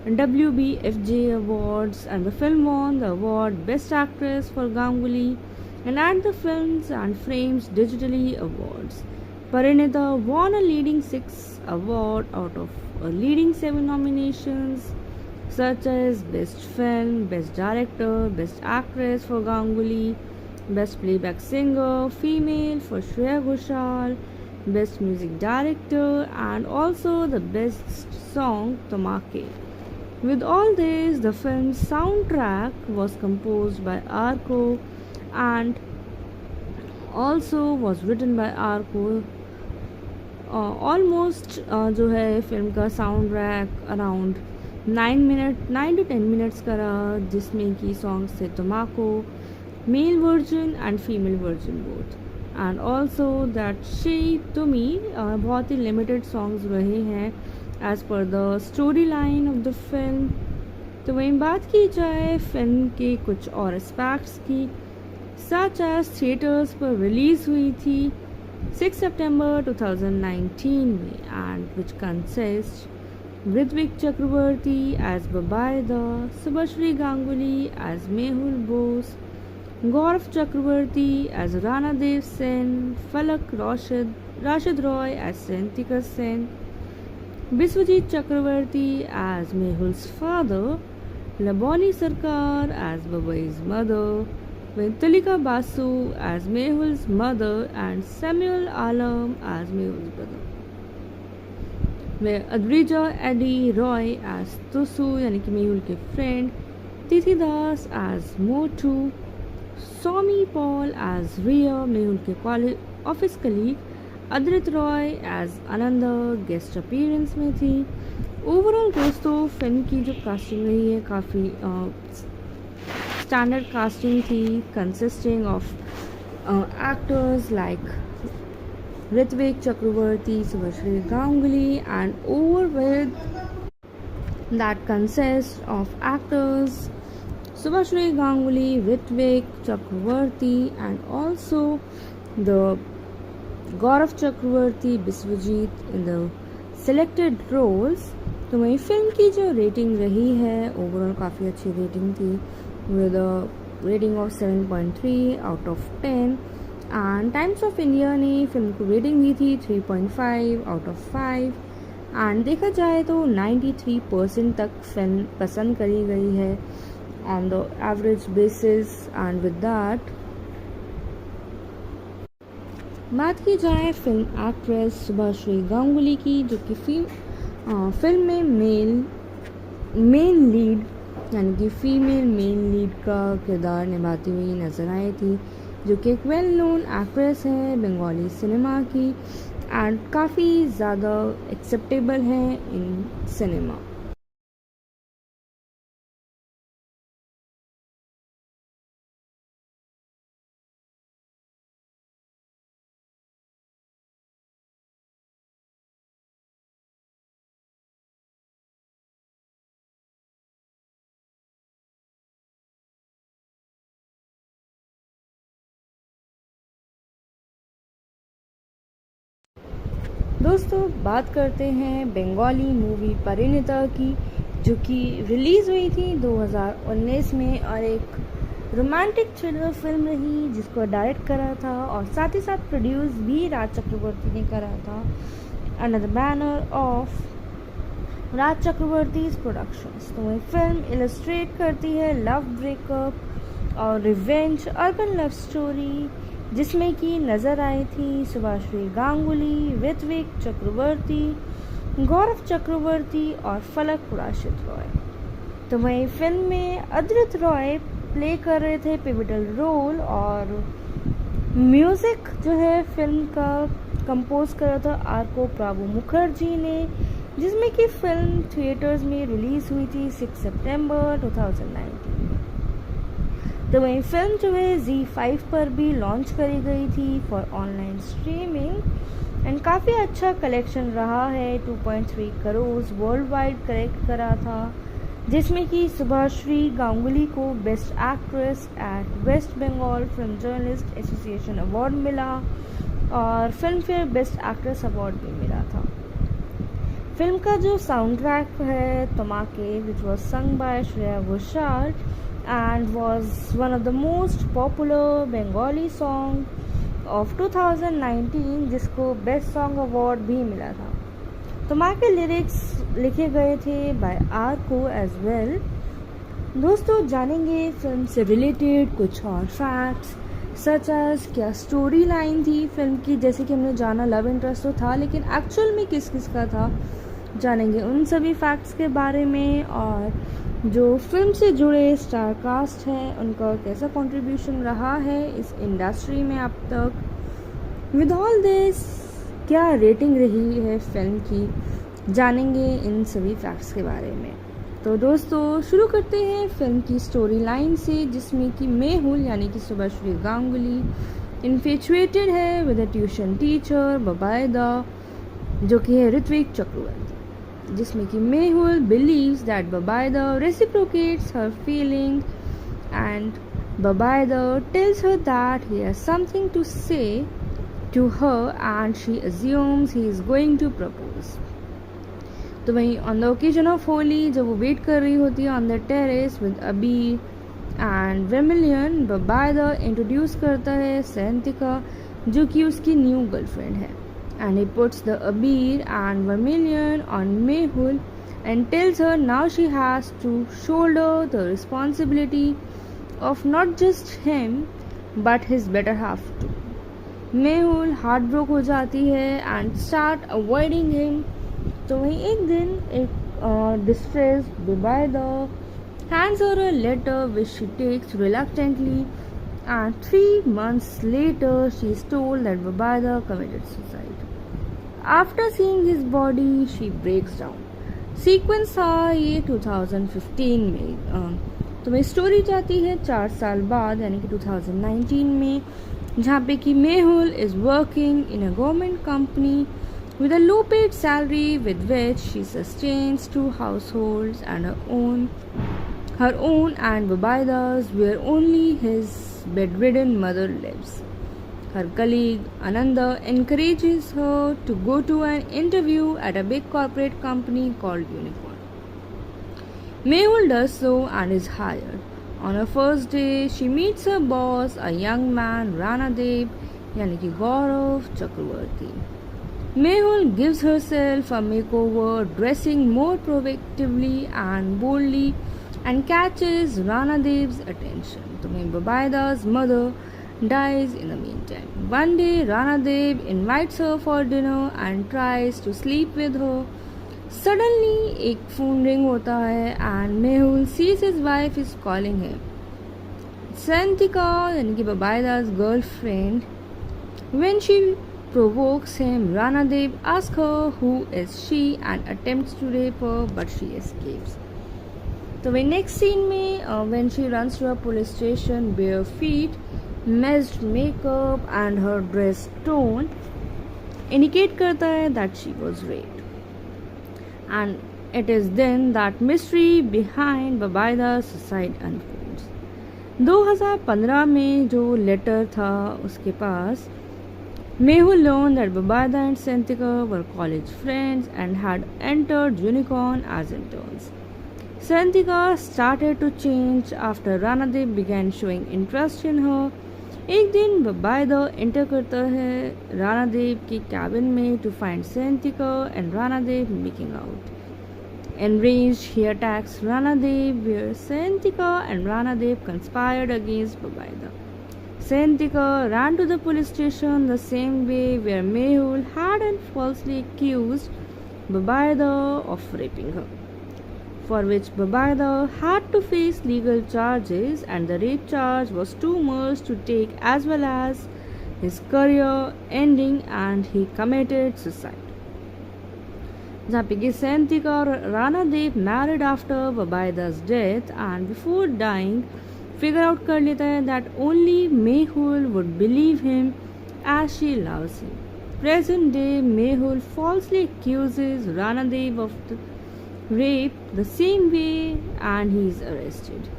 WBFJ Awards, and the film won the award Best Actress for Ganguly, and at the Films and Frames Digitally Awards. Parinita won a leading 6 award out of a leading 7 nominations, such as Best Film, Best Director, Best Actress for Ganguly, Best Playback Singer, Female for Shreya Ghoshal, Best Music Director, and also the Best Song Tamake. With all this, the film's soundtrack was composed by Arko and also was written by Arko. Almost जो है film का sound track around 9 to 10 minutes का रहा, जिसमें कि songs थे टमाको, male version and female version both, and also that she to me बहुत ही लिमिटेड सॉन्ग्स रहे हैं as per the story line of the film. तो वहीं बात की जाए फिल्म के कुछ और एस्पेक्ट्स की, सच एज थिएटर्स पर रिलीज़ हुई थी 6 September 2019 में, and which consists Ritvik Chakravarti as Babaida, Subhashri Ganguly as Mehul Bose, Gaurav Chakravarti as Ranadev Sen, Falak Rashid Roy as Santika Sen, Biswajit Chakravarti as Mehul's father, Laboni Sarkar as Babai's mother, with Tulika Basu as Mehul's mother and Samuel Alam as Mehul's brother. Where Adrija Eddie Roy as Tusu यानी कि मेहुल के friend, Tithi Das as Motu, Somi Paul as Ria Mehul के college office colleague, Adrit Roy as Ananda guest appearance में थी. Overall दोस्तों film की जो casting रही है काफ़ी standard casting थी, consisting of actors like Ritvik Chakravarti, Subhashri Ganguly, and over with that consists of actors Subhashri Ganguly, Ritvik Chakravarti, and also the Gaurav Chakravarti, Biswajit in the selected roles. तो वही film की जो rating रही है overall काफ़ी अच्छी rating थी, with a rating of 7.3 out of 10, and Times of India ने फिल्म को रेटिंग दी थी 3.5 out of 5, एंड देखा जाए तो 93% तक फिल्म पसंद करी गई है on the average basis. And with that बात की जाए फिल्म एक्ट्रेस सुभाश्री गांगुली की, जो कि फिल्म में मेन लीड यानी कि फीमेल मेन लीड का किरदार निभाती हुई नजर आई थी. जो कि एक वेल नोन एक्ट्रेस है बंगाली सिनेमा की एंड काफ़ी ज़्यादा एक्सेप्टेबल है इन सिनेमा। दोस्तों बात करते हैं बंगाली मूवी परिणीता की, जो कि रिलीज़ हुई थी 2019 में और एक रोमांटिक थ्रिलर फिल्म रही जिसको डायरेक्ट करा था और साथ ही साथ प्रोड्यूस भी राज चक्रवर्ती ने करा था under the banner of Raj Chakraborty productions. तो ये फिल्म इलस्ट्रेट करती है लव ब्रेकअप और रिवेंज अर्बन लव स्टोरी, जिसमें कि नज़र आई थी सुभाश्री गांगुली, ऋत्विक चक्रवर्ती, गौरव चक्रवर्ती और फलक पुराशित रॉय। तो वही फिल्म में अद्रित रॉय प्ले कर रहे थे पिवटल रोल और म्यूज़िक जो है फिल्म का कंपोज करा था आरको प्राभु मुखर्जी ने, जिसमें कि फिल्म थिएटर्स में रिलीज़ हुई थी 6 सितंबर 2019। तो वही फिल्म जो है Z5 पर भी लॉन्च करी गई थी फॉर ऑनलाइन स्ट्रीमिंग एंड काफ़ी अच्छा कलेक्शन रहा है। 2.3 करोड़ वर्ल्ड वाइड कलेक्ट करा था, जिसमें कि सुभाश्री गांगुली को best actress at West Bengal film journalist association award मिला और Filmfare best actress award भी मिला था। फिल्म का जो साउंड ट्रैक है Tomake which was sung by Shreya Ghoshal and was one of the most popular Bengali song of 2019, जिसको बेस्ट सॉन्ग अवार्ड भी मिला था। तमाके लिरिक्स लिखे गए थे बाय आरको एज वेल। दोस्तों जानेंगे फिल्म से रिलेटेड कुछ और फैक्ट्स सच एज क्या स्टोरी लाइन थी फिल्म की। जैसे कि हमने जाना लव इंटरेस्ट तो था, लेकिन एक्चुअल में किस किस का था, जानेंगे उन सभी फैक्ट्स के बारे में और जो फिल्म से जुड़े स्टार कास्ट हैं उनका कैसा कंट्रीब्यूशन रहा है इस इंडस्ट्री में अब तक। विद ऑल दिस क्या रेटिंग रही है फिल्म की, जानेंगे इन सभी फैक्ट्स के बारे में। तो दोस्तों शुरू करते हैं फिल्म की स्टोरी लाइन से, जिसमें कि मेहुल यानी कि सुभाश्री गांगुली इन्फेचुएटेड है with a tuition teacher Bubaida, जो कि है ऋत्विक चक्रवर्ती, जिसमें कि Mehul believes that Babaida reciprocates her feeling and Babaida tells her that he has something to say to her and she assumes he is going to propose। तो वहीं on the occasion of Holi जब वो wait कर रही होती है on the terrace with abir and vermilion, Babaida introduce करता है सैंतिका जो कि उसकी न्यू गर्लफ्रेंड है and he puts the abir and vermilion on Mehul and tells her now she has to shoulder the responsibility of not just him but his better half too। Mehul heartbroken हो जाती है and start avoiding him। तो वहीं एक दिन एक distressed Babaida hands her a letter which she takes reluctantly and 3 months later she is told that Babaida committed suicide। After seeing his body she breaks down। Sequence था ये 2015 में। तो मैं स्टोरी जाती है 4 साल बाद यानी कि 2019 में, जहाँ पे कि Mehul is working in a government company with a low paid salary with which she sustains 2 households and her own and Babaida's, where only his bedridden mother lives। Her colleague Ananda encourages her to go to an interview at a big corporate company called Unicorn। Mehul does so and is hired। On her first day, she meets her boss, a young man Ranadev, यानी कि गौरव चक्रवर्ती। Mehul gives herself a makeover, dressing more provocatively and boldly, and catches Ranadev's attention। तो Babaida's mother dies in the meantime। One day, Ranadev invites her for dinner and tries to sleep with her। Suddenly, एक phone ring होता है and Mehul sees his wife is calling him। Santika, यानी कि Babaida's girlfriend, when she provokes him, Ranadev asks her who is she and attempts to rape her, but she escapes. तो वही next scene में when she runs to a police station bare feet, messed makeup and her dress tone indicate करता है that she was raped. And it is then that mystery behind Babaida's suicide unfolds. 2015 में जो letter था उसके पास, Mehul learned that Babaida and Santika were college friends and had entered Unicorn as interns. Santika started to change after Ranadev began showing interest in her. एक दिन Babaida enter करता है Ranadev के cabin में to find Santika and Ranadev making out. Enraged, he attacks Ranadev, where Santika and Ranadev conspired against Babaida. Santika ran to the police station the same way where Mehul had falsely accused Babaida of raping her, for which Babaida had to face legal charges, and the rape charge was too much to take, as well as his career ending, and he committed suicide. जहाँ पे कि Santika और Ranadev married after Babaida's death, and before dying figure out कर लेता है that only Mehul would believe him as she loves him. Present day Mehul falsely accuses Ranadev of the rape the same way, and he is arrested.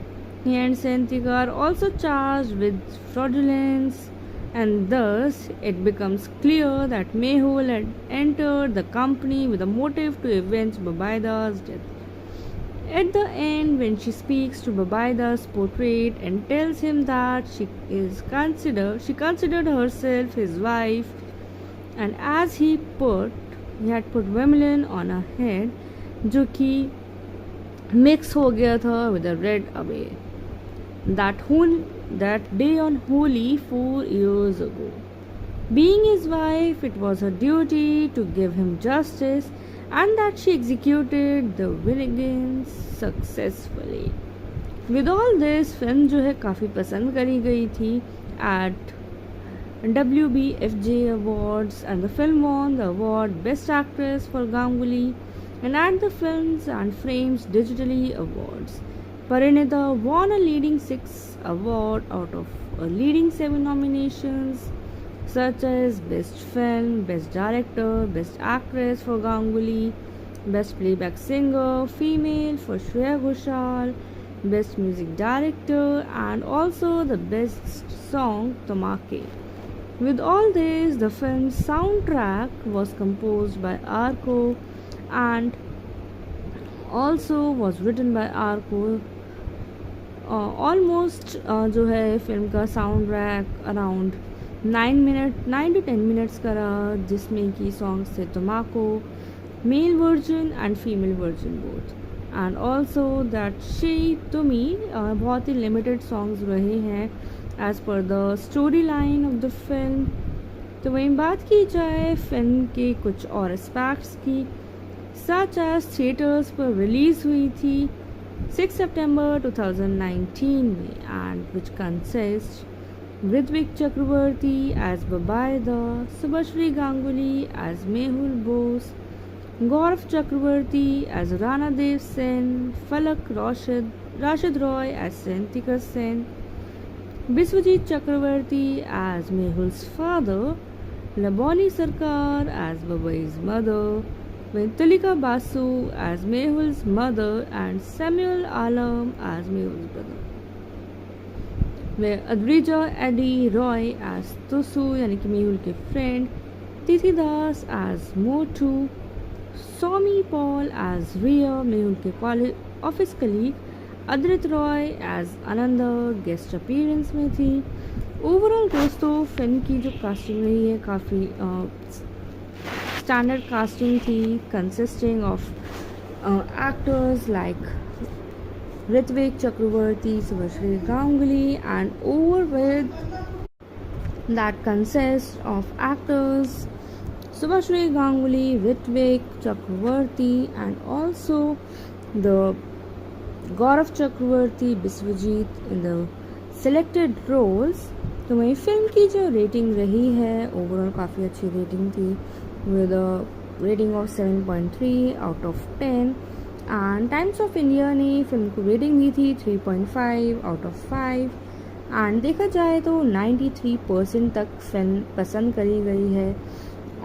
He and Santika are also charged with fraudulence, and thus it becomes clear that Mehul had entered the company with a motive to avenge Babaida's death. At the end, when she speaks to Babaida's portrait and tells him that she considered herself his wife, and as he had put vermilion on her head, जो कि mix हो गया था with a red away. That day on Holi 4 years ago. Being his wife, it was her duty to give him justice, and that she executed the vengeance successfully. With all this, film जो है काफ़ी पसंद करी गई थी at WBFJ Awards, and the film won the award Best Actress for Ganguly, and at the Films and Frames Digitally Awards. Parinita won a leading 6 award out of a leading 7 nominations, such as Best Film, Best Director, Best Actress for Ganguly, Best Playback Singer, Female for Shreya Ghoshal, Best Music Director, and also the Best Song Tamake. With all this, the film's soundtrack was composed by Arko and also was written by Arko. Almost जो है film का sound track around 9 to 10 minutes का रहा, जिसमें कि songs थे टमाको, male version and female version both, and also that she to me बहुत ही लिमिटेड सॉन्ग्स रहे हैं as per the story line of the film. तो वहीं बात की जाए फिल्म के कुछ और एस्पेक्ट्स की, सच एज थिएटर्स पर रिलीज़ हुई थी 6 September 2019 में, and which consists Ritvik Chakravarti as Babaida, Subhashri Ganguly as Mehul Bose, Gaurav Chakravarti as Ranadev Sen, Falak Rashid Roy as Santika Sen, Biswajit Chakravarti as Mehul's father, Labani Sarkar as Babai's mother, Tulika Basu as Mehul's mother, and Samuel Alam as Mehul's brother. Where Adrija Eddie Roy as Tusu यानी कि मेहुल के friend, Tithi Das as Motu, Somi Paul as Ria Mehul के college office colleague, Adrit Roy as Ananda guest appearance में थी. Overall दोस्तों film की जो casting रही है काफ़ी standard casting थी, consisting of actors like Ritvik Chakravarti, Subhashri Ganguly, and over with that consists of actors Subhashri Ganguly, Ritvik Chakravarti, and also the Gaurav Chakravarti, Biswajit in the selected roles. तो वही film की जो rating रही है overall काफ़ी अच्छी rating थी with a rating of 7.3 out of 10 and times of India ने फिल्म को रेटिंग दी थी 3.5 आउट ऑफ 5 एंड देखा जाए तो 93% तक फिल्म पसंद करी गई है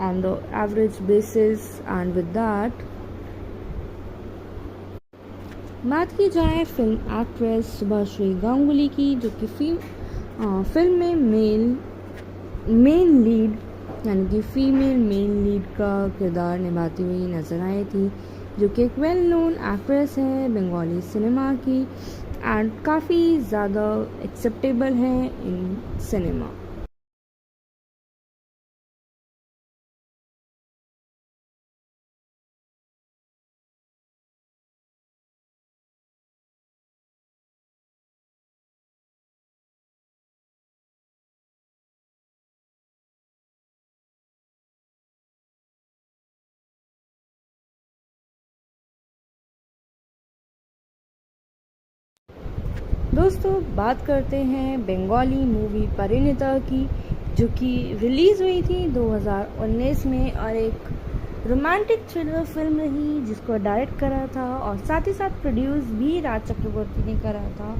on the average basis and with that बात की जाए फिल्म एक्ट्रेस सुभाश्री गांगुली की जो कि फिल्म में मेन लीड यानी कि फीमेल मेन लीड का किरदार निभाती हुई नजर आई थी जो कि एक वेल नोन एक्ट्रेस है बंगाली सिनेमा की एंड काफ़ी ज़्यादा एक्सेप्टेबल है इन सिनेमा। दोस्तों बात करते हैं बंगाली मूवी परिणीता की जो कि रिलीज़ हुई थी 2019 में और एक रोमांटिक थ्रिलर फिल्म रही जिसको डायरेक्ट करा था और साथ ही साथ प्रोड्यूस भी राज चक्रवर्ती ने करा था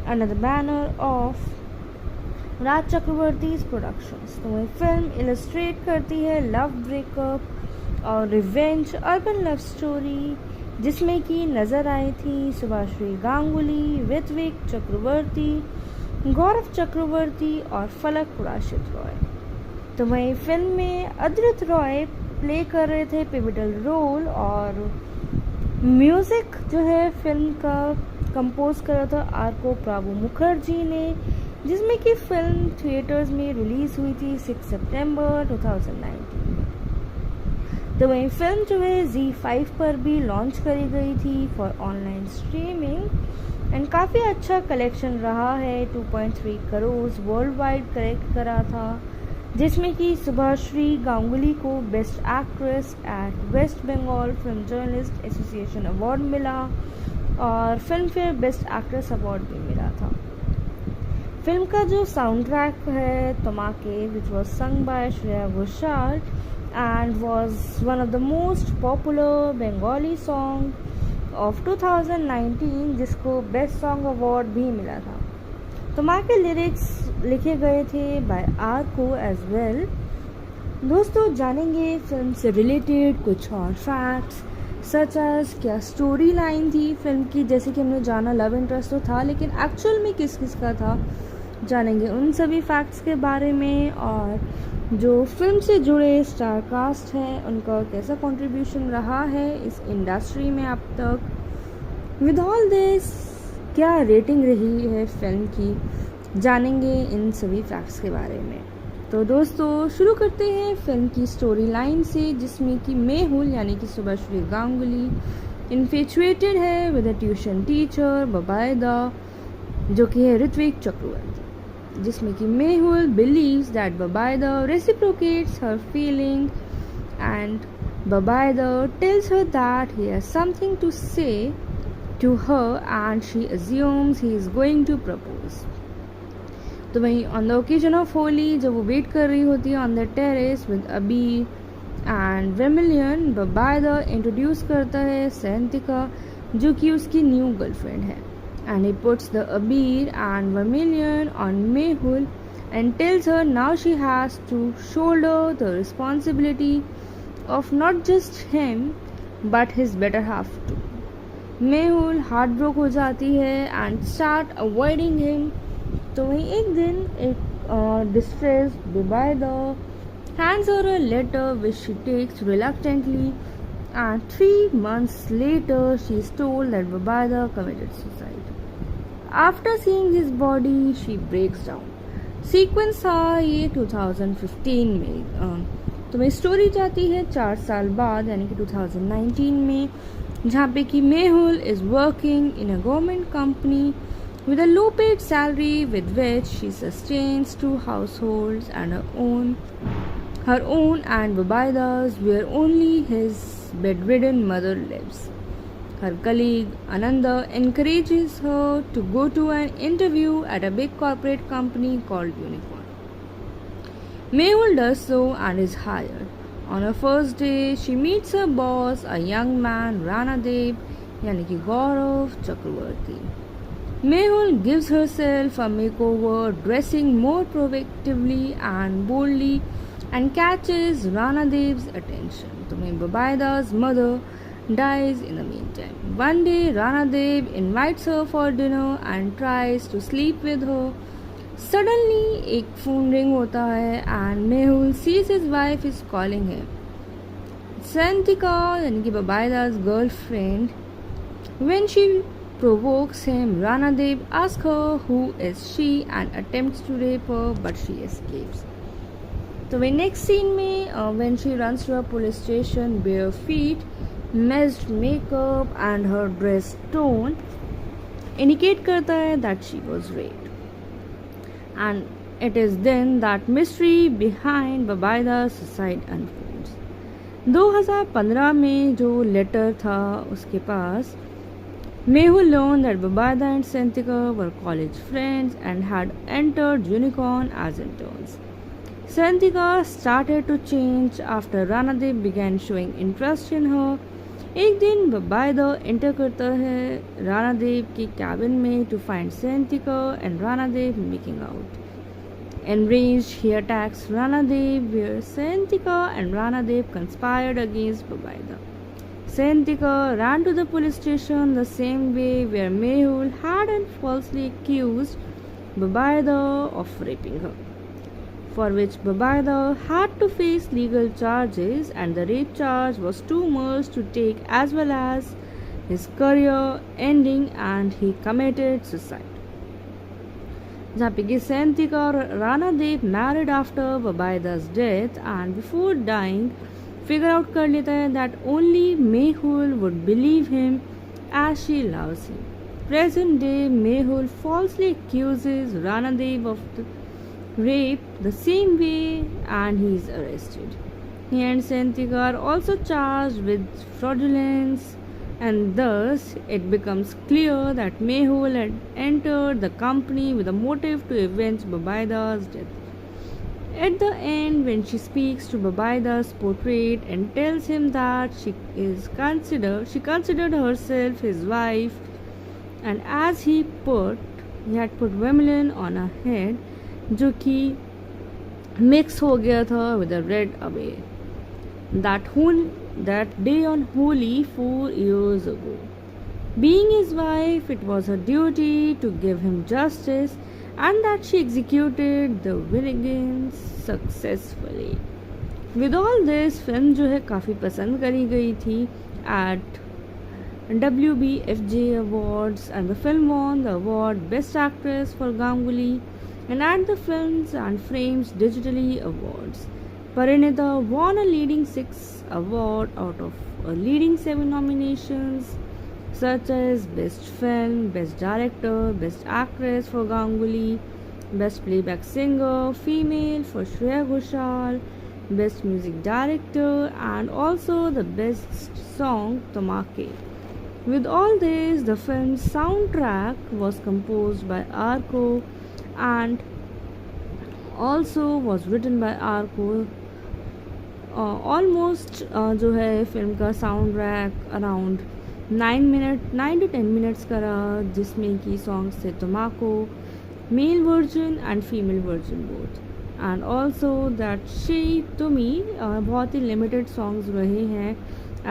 under the banner of Raj Chakraborty's productions. तो वह फिल्म इलस्ट्रेट करती है लव ब्रेकअप और रिवेंज अर्बन लव स्टोरी जिसमें कि नज़र आई थी सुभाश्री गांगुली, ऋत्विक चक्रवर्ती, गौरव चक्रवर्ती और फलक पुराशित रॉय। तो वहीं फिल्म में अद्रित रॉय प्ले कर रहे थे पिवटल रोल और म्यूज़िक जो है फिल्म का कंपोज करा था आर.को. प्राभु मुखर्जी ने जिसमें कि फिल्म थिएटर्स में रिलीज़ हुई थी 6 सितंबर 2019 में। तो वहीं फिल्म जो है ZEE5 पर भी लॉन्च करी गई थी फॉर ऑनलाइन स्ट्रीमिंग एंड काफ़ी अच्छा कलेक्शन रहा है 2.3 करोड़ वर्ल्ड वाइड कलेक्ट करा था जिसमें कि सुभाश्री गांगुली को best actress at West Bengal film journalist association award मिला और Filmfare best actress award भी मिला था। फिल्म का जो साउंड ट्रैक है Tomake which was sung by Shreya Ghoshal and was one of the most popular Bengali song of 2019 जिसको बेस्ट सॉन्ग अवार्ड भी मिला था। तो माँ के लिरिक्स लिखे गए थे बाय आर.को. As well. दोस्तों जानेंगे फिल्म से रिलेटेड कुछ और फैक्ट्स सच एज क्या स्टोरी लाइन थी फिल्म की। जैसे कि हमने जाना लव इंटरेस्ट तो था लेकिन एक्चुअल में किस किस का था, जानेंगे उन सभी फैक्ट्स के बारे में और जो फिल्म से जुड़े स्टार कास्ट है उनका कैसा कंट्रीब्यूशन रहा है इस इंडस्ट्री में अब तक। विद ऑल दिस क्या रेटिंग रही है फिल्म की, जानेंगे इन सभी फैक्ट्स के बारे में। तो दोस्तों शुरू करते हैं फिल्म की स्टोरी लाइन से जिसमें कि मेहुल यानी कि सुभाश्री गांगुली इन्फेचुएटेड है with a tuition teacher Bubaida जो कि है ऋत्विक चक्रवर्ती जिसमें कि Mehul believes that Babaida reciprocates her feeling and Babaida tells her that he has something to say to her and she assumes he is going to propose. तो वहीं on the occasion of Holi जब वो wait कर रही होती है on the terrace with Abir and Vermilion, Babaida introduce करता है सैंतिका जो कि उसकी न्यू गर्लफ्रेंड है and he puts the Abir and Vermilion on Mehul and tells her now she has to shoulder the responsibility of not just him but his better half too. Mehul heartbroken हो जाती है and start avoiding him। तो वहीं एक दिन एक distressed Babaida hands her a letter which she takes reluctantly and 3 months later she is told that Babaida committed suicide. After seeing his body she breaks down। Sequence था ये 2015 में। तो वही स्टोरी जाती है 4 साल बाद यानी कि 2019 में जहाँ पे कि Mehul is working in a government company with a low paid salary with which she sustains 2 households and her own and Babaida's where only his bedridden mother lives। Her colleague Ananda encourages her to go to an interview at a big corporate company called Unicorn. Mehul does so and is hired. On her first day, she meets her boss, a young man, Rana Dev, यानी कि गौरव चक्रवर्ती. Mehul gives herself a makeover, dressing more provocatively and boldly, and catches Rana Dev's attention. तो वहीं Babaida's mother dies in the meantime. One day, Rana Dev invites her for dinner and tries to sleep with her. Suddenly, एक phone ring होता है and Mehul sees his wife is calling him. Santika, यानी कि Babaida's girlfriend, when she provokes him, Rana Dev asks her who is she and attempts to rape her, but she escapes. तो वे next scene में when she runs to a police station bare feet, messed makeup and her dress tone indicate करता है that she was raped. And it is then that mystery behind Babaida's suicide unfolds. 2015 में जो letter था उसके पास, Mehul learned that Babaida and Santika were college friends and had entered Unicorn as interns. Santika started to change after Rana Dev began showing interest in her. एक दिन Babaida enter करता है Rana Dev के cabin में to find Santika and Rana Dev making out. Enraged, he attacks Rana Dev, where Santika and Rana Dev conspired against Babaida. Santika ran to the police station the same way where Mehul had falsely accused Babaida of raping her, for which Babaida had to face legal charges, and the rape charge was too much to take, as well as his career ending, and he committed suicide. जहाँ पे कि Santika और Rana Dev married after Babaida's death, and before dying figure out कर लेता है that only Mehul would believe him as she loves him. Present day, Mehul falsely accuses Rana Dev of the rape the same way and he is arrested. He and Santika are also charged with fraudulence, and thus it becomes clear that Mehul had entered the company with a motive to avenge Babaida's death. At the end, when she speaks to Babaida's portrait and tells him that she considered herself his wife, and as he had put vermilion on her head, जो कि mix हो गया था with a red away. That day on Holi 4 years ago. Being his wife, it was her duty to give him justice, and that she executed the vengeance successfully. With all this, film जो है काफ़ी पसंद करी गई थी at WBFJ Awards, and the film won the award Best Actress for Ganguly, and at the Films and Frames Digitally Awards, Parinita won a leading 6 award out of a leading 7 nominations, such as Best Film, Best Director, Best Actress for Ganguly, Best Playback Singer, Female for Shreya Ghoshal, Best Music Director, and also the Best Song Tamake. With all this, the film's soundtrack was composed by Arko and also was written by Arko. Almost जो है film का sound track around 9 to 10 minutes का रहा, जिसमें कि songs थे टमाको, male version and female version both, and also that she to me बहुत ही लिमिटेड सॉन्ग्स रहे हैं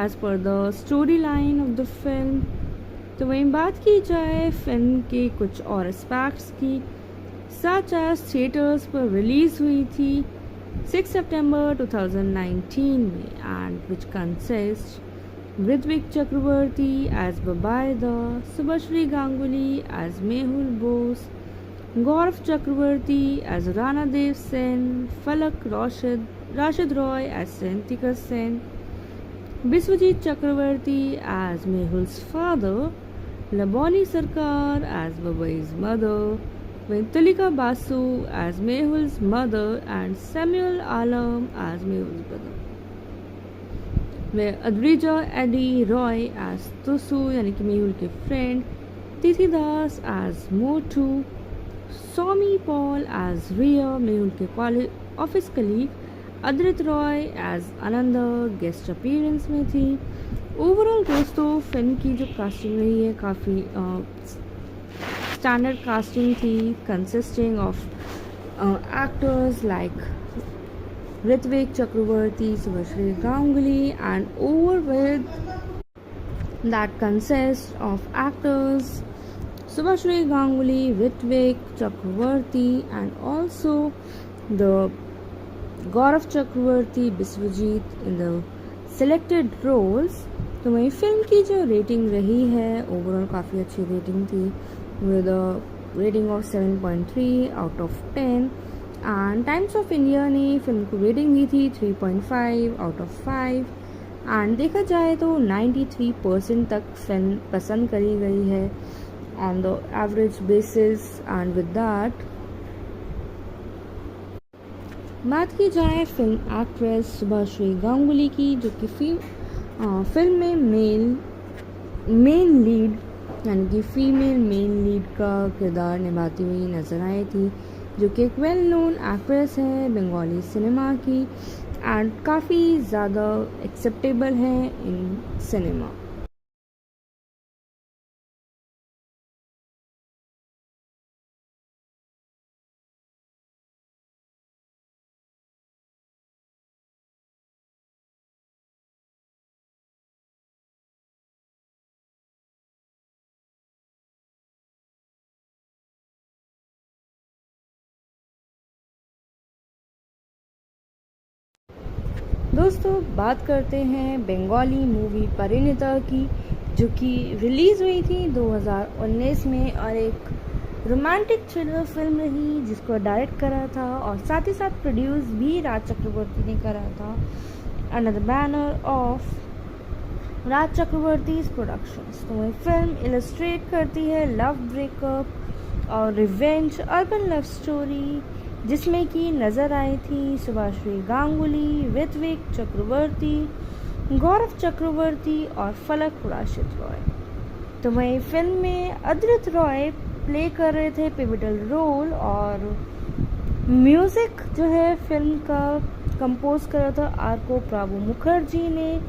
as per the story line of the film. तो वहीं बात की जाए फिल्म के कुछ और एस्पेक्ट्स की, सच एज थिएटर्स पर रिलीज़ हुई थी 6 September 2019 में, and which consists Ritvik Chakravarti as Babaida, Subhashri Ganguly as Mehul Bose, Gaurav Chakravarti as Rana Dev Sen, Falak Rashid Roy as Santika Sen, Biswajit Chakravarti as Mehul's father, Laboni Sarkar as Babai's mother, Tulika Basu as Mehul's mother, and Samuel Alam as Mehul's brother. where Adrija Eddie Roy as Tusu यानी कि मेहुल के friend, Tithi Das as Motu, Somi Paul as Ria Mehul के college office colleague, Adrit Roy as Ananda guest appearance में थी। Overall दोस्तों film की जो casting रही है काफ़ी स्टैंडर्ड कास्टिंग थी, consisting of actors like Ritwik Chakraborty, Subhashree Ganguly and overwhelmed that consists of actors Subhashri Ganguly, Ritvik Chakravarti and also the Gaurav Chakravarti, Biswajit in the selected roles। तो वही फिल्म की जो रेटिंग रही है ओवरऑल काफ़ी अच्छी रेटिंग थी with a rating of 7.3 out of 10 and times of India ने फिल्म को रेटिंग दी थी 3.5 आउट ऑफ 5 एंड देखा जाए तो 93% तक फिल्म पसंद करी गई है on the average basis. And with that बात की जाए फिल्म एक्ट्रेस सुभाश्री गांगुली की, जो कि फिल्म में मेन लीड यानी कि फीमेल मेन लीड का किरदार निभाती हुई नजर आई थी, जो कि एक वेल नोन एक्ट्रेस है बंगाली सिनेमा की एंड काफ़ी ज़्यादा एक्सेप्टेबल है इन सिनेमा। दोस्तों बात करते हैं बंगाली मूवी परिणीता की, जो कि रिलीज़ हुई थी 2019 में और एक रोमांटिक थ्रिलर फिल्म रही जिसको डायरेक्ट करा था और साथ ही साथ प्रोड्यूस भी राज चक्रवर्ती ने करा था under the banner of Raj Chakraborty productions. तो वह फिल्म इलस्ट्रेट करती है लव ब्रेकअप और रिवेंज अर्बन लव स्टोरी, जिसमें कि नज़र आई थी सुभाश्री गांगुली, ऋत्विक चक्रवर्ती, गौरव चक्रवर्ती और फलक राशिद रॉय। तो वही फिल्म में अद्रित रॉय प्ले कर रहे थे पिविटल रोल और म्यूज़िक जो है फिल्म का कंपोज करा था आरको प्राभु मुखर्जी ने,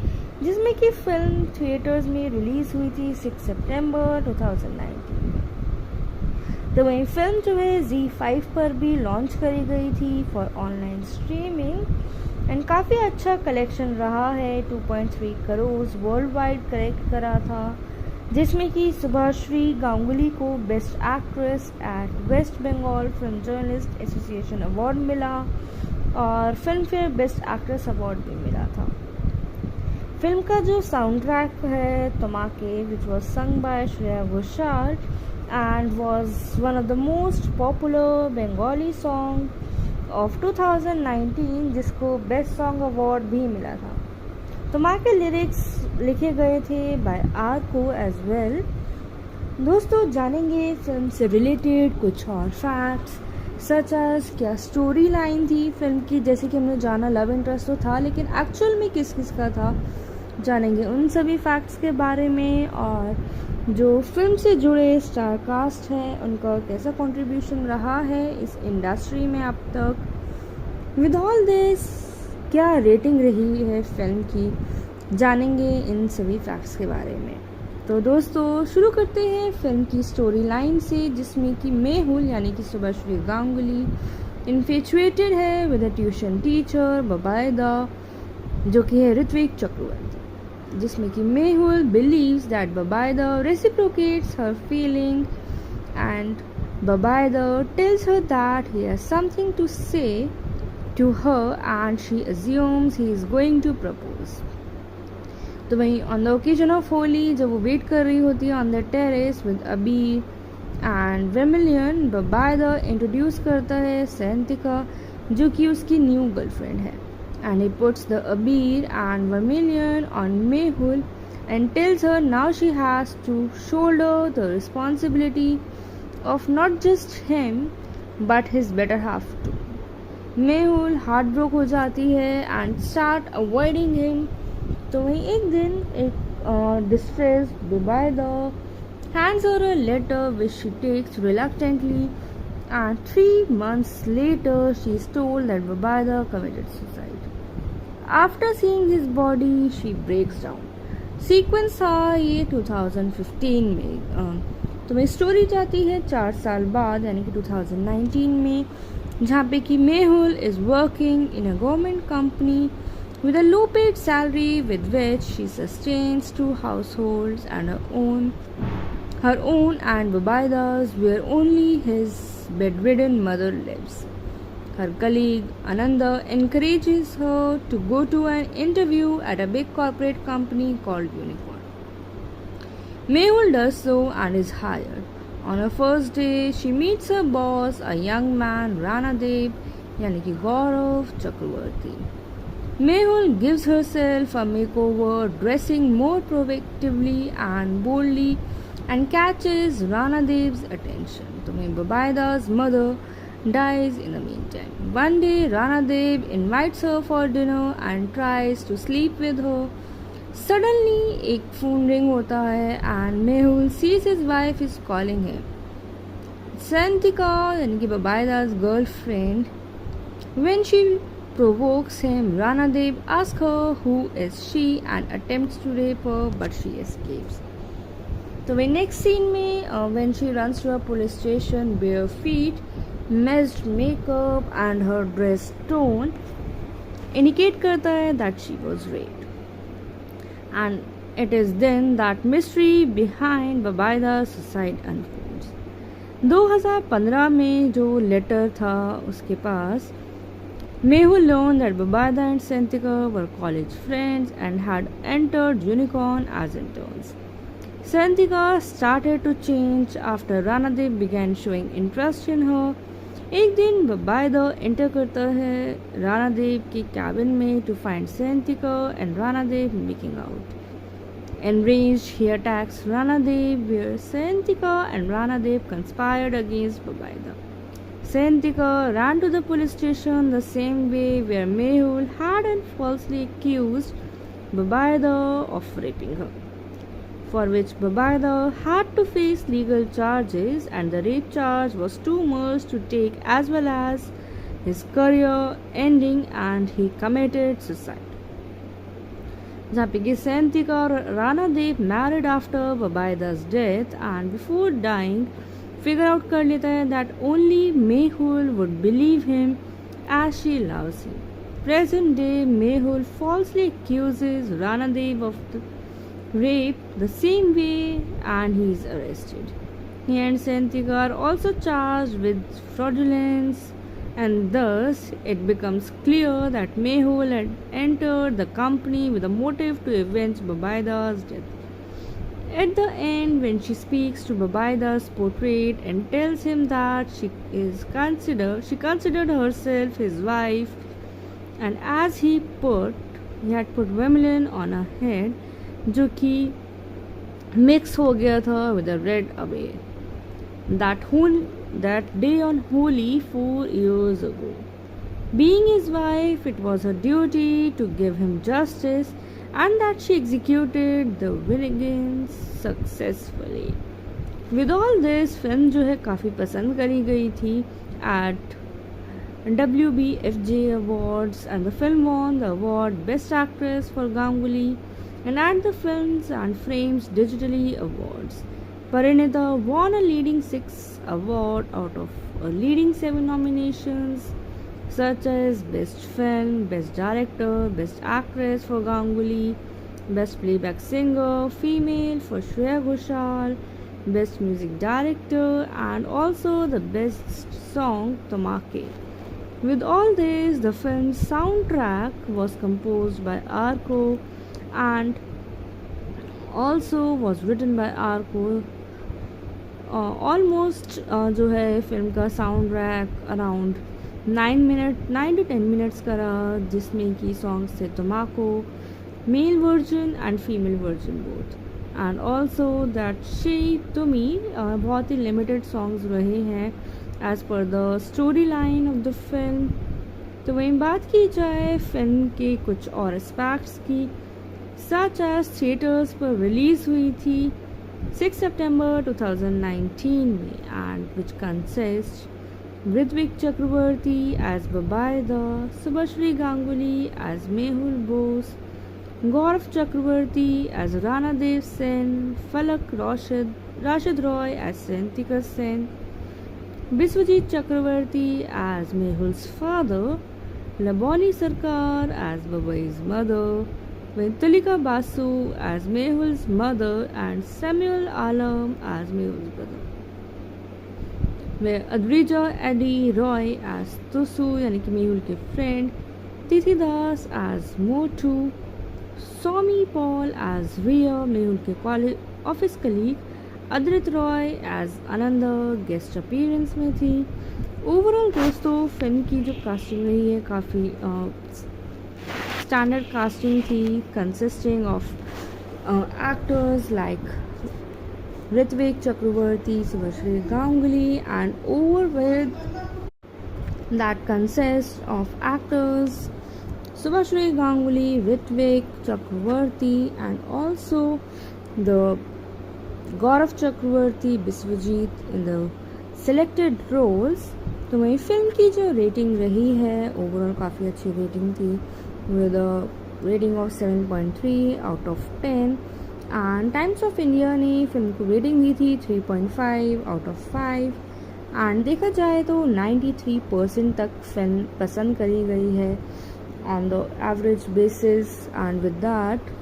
जिसमें कि फिल्म थिएटर्स में रिलीज़ हुई थी 6 सितंबर 2019 में। तो वही फिल्म जो है Z5 पर भी लॉन्च करी गई थी फॉर ऑनलाइन स्ट्रीमिंग एंड काफ़ी अच्छा कलेक्शन रहा है। 2.3 करोड़ वर्ल्ड वाइड कलेक्ट करा था, जिसमें कि सुभाश्री गांगुली को best actress at West Bengal film journalist association award मिला और Filmfare best actress award भी मिला था। फिल्म का जो साउंड ट्रैक है Tomake which was sung by Shreya Ghoshal and was one of the most popular Bengali song of 2019, जिसको बेस्ट सॉन्ग अवार्ड भी मिला था। तमाके लिरिक्स लिखे गए थे बाय आरको एज वेल। दोस्तों जानेंगे फिल्म से रिलेटेड कुछ और फैक्ट्स सच एज क्या स्टोरी लाइन थी फिल्म की। जैसे कि हमने जाना लव इंटरेस्ट तो था, लेकिन एक्चुअल में किस किस का था, जानेंगे उन सभी फैक्ट्स के बारे में और जो फिल्म से जुड़े स्टार कास्ट हैं उनका कैसा कंट्रीब्यूशन रहा है इस इंडस्ट्री में अब तक। विद ऑल दिस क्या रेटिंग रही है फिल्म की, जानेंगे इन सभी फैक्ट्स के बारे में। तो दोस्तों शुरू करते हैं फिल्म की स्टोरी लाइन से, जिसमें कि मेहुल यानी कि सुभाश्री गांगुली इन्फेचुएटेड है with a tuition teacher Bubaida, जो कि है ऋत्विक चक्रवर्ती, जिसमें कि Mehul believes that Babaida reciprocates her feeling and Babaida tells her that he has something to say to her and she assumes he is going to propose। तो वहीं on the occasion of Holi जब वो wait कर रही होती है on the terrace with Abir and Vermilion, Babaida introduce करता है सेंतिका, जो कि उसकी न्यू गर्लफ्रेंड है, and he puts the Abir and Vermilion on Mehul and tells her now she has to shoulder the responsibility of not just him but his better half too। Mehul heartbroken हो जाती है and start avoiding him तो वहीं एक दिन एक distressed Zubaida hands her a letter which she takes reluctantly, and 3 months later she is told that Zubaida committed suicide. After seeing his body she breaks down. Sequence था ये 2015 में। तो मैं स्टोरी जाती है 4 साल बाद यानी कि 2019 में, जहाँ पे कि Mehul is working in a government company with a low paid salary with which she sustains 2 households and her own and Bubaida's, where only his bedridden mother lives. Her colleague Ananda encourages her to go to an interview at a big corporate company called Unicorn. Mehul does so and is hired. On her first day, she meets her boss, a young man, Ranadev, यानी कि गौरव चक्रवर्ती. Mehul gives herself a makeover, dressing more provocatively and boldly, and catches Ranadev's attention. तो Bubaida's mother dies in the meantime. One day, Ranadev invites her for dinner and tries to sleep with her. Suddenly, एक phone ring होता है and Mehul sees his wife is calling him. Santika, यानी कि Bubaida's girlfriend, when she provokes him, Ranadev asks her who is she and attempts to rape her, but she escapes. तो वे next scene में when she runs to a police station bare feet, messed makeup and her dress tone indicate करता है that she was raped. And it is then that mystery behind Bubaida's suicide unfolds. 2015 में जो letter था उसके पास, Mehul learned that Bubaida and Santika were college friends and had entered Unicorn as interns. Santika started to change after Ranadev began showing interest in her. एक दिन Bubaida enter करता है Ranadev के cabin में to find Santika and Ranadev making out. Enraged, he attacks Ranadev, where Santika and Ranadev conspired against Bubaida. Santika ran to the police station the same way where Mehul had falsely accused Bubaida of raping her, for which Bubaida had to face legal charges, and the rape charge was too much to take, as well as his career ending, and he committed suicide. जहाँ पे कि Santika और Ranadev married after Bubaida's death, and before dying figure out कर लेता है that only Mehul would believe him as she loves him. Present day, Mehul falsely accuses Ranadev of the rape the same way and he is arrested. He and Santika are also charged with fraudulence, and thus it becomes clear that Mehul had entered the company with a motive to avenge Bubaida's death. At the end, when she speaks to Bubaida's portrait and tells him that she considered herself his wife, and as he had put vermilion on her head, जो कि mix हो गया था with a red abaya. That day on Holi 4 years ago. Being his wife, it was her duty to give him justice, and that she executed the vengeance successfully. With all this, film जो है काफ़ी पसंद करी गई थी at WBFJ Awards, and the film won the award Best Actress for Ganguly, and at the Films and Frames Digitally Awards, Parinita won a leading 6 award out of a leading 7 nominations, such as Best Film, Best Director, Best Actress for Ganguly, Best Playback Singer, Female for Shreya Ghoshal, Best Music Director, and also the Best Song Tamake. With all this, the film's soundtrack was composed by Arko and also was written by Arko. Almost जो है film का sound track around 9 to 10 minutes का रहा, जिसमें कि songs थे टमाको, male version and female version both, and also that she to me बहुत ही लिमिटेड सॉन्ग्स रहे हैं as per the story line of the film. तो वहीं बात की जाए फिल्म के कुछ और एस्पेक्ट्स की, सच एज थिएटर्स पर रिलीज हुई थी 6 सितंबर 2019 में and which consist Ritvik Chakravarti as Babaida, Subhashri Ganguly as Mehul Bose, Gaurav Chakravarti as Rana Dev Sen, Falak Rashid Roy as Sentika Sen, Biswajit Chakravarti as Mehul's father, Laboni Sarkar as Babai's mother, Tulika Basu as Mehul's mother and Samuel Alam as Mehul's brother. where Adrija Eddie Roy as Tusu यानी कि मेहुल के friend, Tithi Das as Motu, Somi Paul as Ria Mehul के college office colleague, Adrit Roy as Ananda guest appearance में थी। Overall दोस्तों film की जो casting रही है काफ़ी स्टैंडर्ड कास्टिंग थी, consisting of actors like Ritvik Chakravarti, Subhashri Ganguly, and over with that consists of actors Subhashri Ganguly, Ritvik Chakravarti, and also the Gaurav Chakravarti, Biswajit in the selected roles. तो वही film की जो rating रही है overall काफ़ी अच्छी rating थी with a rating of 7.3 out of 10 and times of India ने फिल्म को रेटिंग दी थी 3.5 आउट ऑफ 5 एंड देखा जाए तो 93% तक फिल्म पसंद करी गई है on the average basis. And with that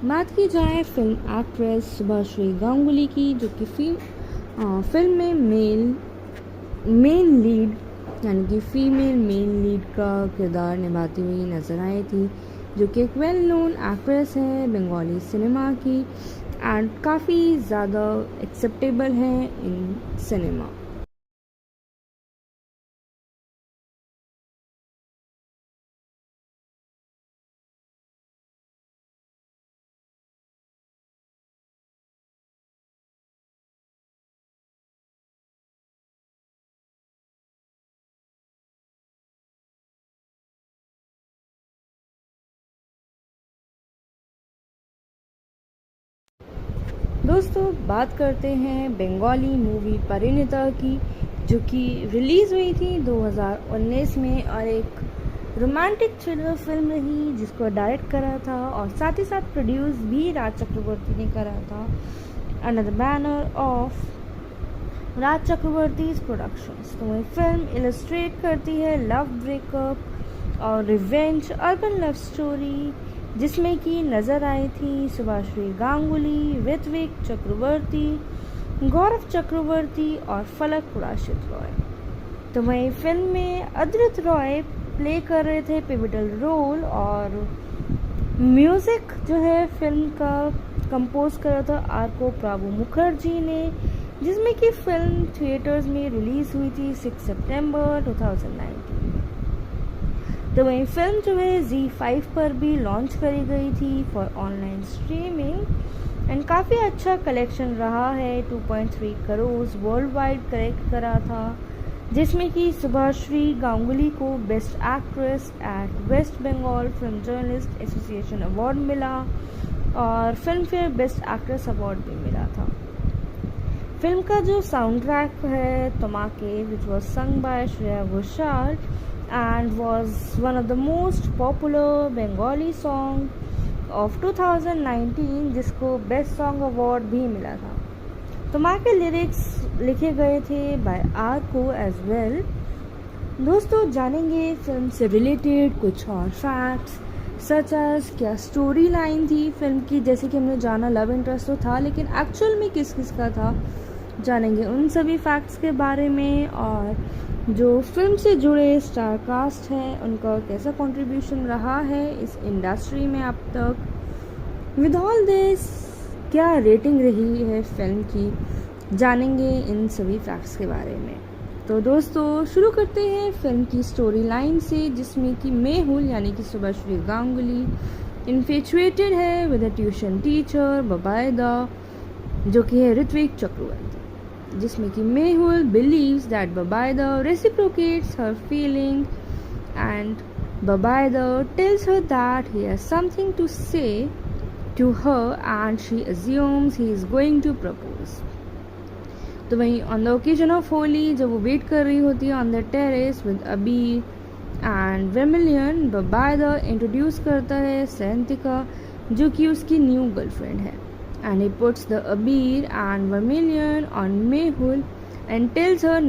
बात की जाए फिल्म एक्ट्रेस सुभाश्री गांगुली की, जो कि फिल्म में मेन लीड यानी कि फीमेल मेन लीड का किरदार निभाती हुई नजर आई थी, जो कि एक वेल नोन एक्ट्रेस है बंगाली सिनेमा की एंड काफ़ी ज़्यादा एक्सेप्टेबल है इन सिनेमा। दोस्तों बात करते हैं बंगाली मूवी परिणीता की, जो कि रिलीज़ हुई थी 2019 में और एक रोमांटिक थ्रिलर फिल्म रही, जिसको डायरेक्ट करा था और साथ ही साथ प्रोड्यूस भी राज चक्रवर्ती ने करा था under the banner of Raj Chakraborty's productions. तो वह फिल्म इलस्ट्रेट करती है लव ब्रेकअप और रिवेंज अर्बन लव स्टोरी, जिसमें कि नज़र आई थी सुभाश्री गांगुली, ऋत्विक चक्रवर्ती, गौरव चक्रवर्ती और फलक राशिद रॉय। तो वही फिल्म में अद्रित रॉय प्ले कर रहे थे पिवटल रोल और म्यूज़िक जो है फिल्म का कंपोज करा था आरको प्राभु मुखर्जी ने, जिसमें कि फिल्म थिएटर्स में रिलीज़ हुई थी 6 सितंबर 2019। तो वही फिल्म जो है Z5 पर भी लॉन्च करी गई थी फॉर ऑनलाइन स्ट्रीमिंग एंड काफ़ी अच्छा कलेक्शन रहा है। 2.3 करोड़ वर्ल्ड वाइड कलेक्ट करा था, जिसमें कि सुभाश्री गांगुली को best actress at West Bengal film journalist association award मिला और Filmfare best actress award भी मिला था। फिल्म का जो साउंड ट्रैक है Tomake which was sung by Shreya Ghoshal and was one of the most popular Bengali song of 2019, जिसको बेस्ट सॉन्ग अवार्ड भी मिला था। तो माँ के लिरिक्स लिखे गए थे बाय आर को एज वेल। दोस्तों जानेंगे फिल्म से रिलेटेड कुछ और फैक्ट्स सच एज क्या स्टोरी लाइन थी फिल्म की। जैसे कि हमने जाना लव इंटरेस्ट तो था, लेकिन एक्चुअल में किस किस का था, जानेंगे उन सभी फैक्ट्स के बारे में और जो फिल्म से जुड़े स्टार कास्ट हैं उनका कैसा कंट्रीब्यूशन रहा है इस इंडस्ट्री में अब तक। विद ऑल दिस क्या रेटिंग रही है फिल्म की, जानेंगे इन सभी फैक्ट्स के बारे में। तो दोस्तों शुरू करते हैं फिल्म की स्टोरी लाइन से, जिसमें कि मेहुल यानी कि सुभाश्री गांगुली इन्फेचुएटेड है with a tuition teacher Bubaida, जो कि है ऋत्विक चक्रवर्ती, जिसमें कि Mehul believes that Babaida reciprocates her feeling and Babaider tells her that he has something to say to her and she assumes he is going to propose. तो वहीं on the occasion of Holi जब वो wait कर रही होती है on the terrace with abir and vermilion, बबाइदर introduce करता है सेंतिका जो कि उसकी न्यू गर्लफ्रेंड है, and he puts the abir and vermilion on Mehul and tells her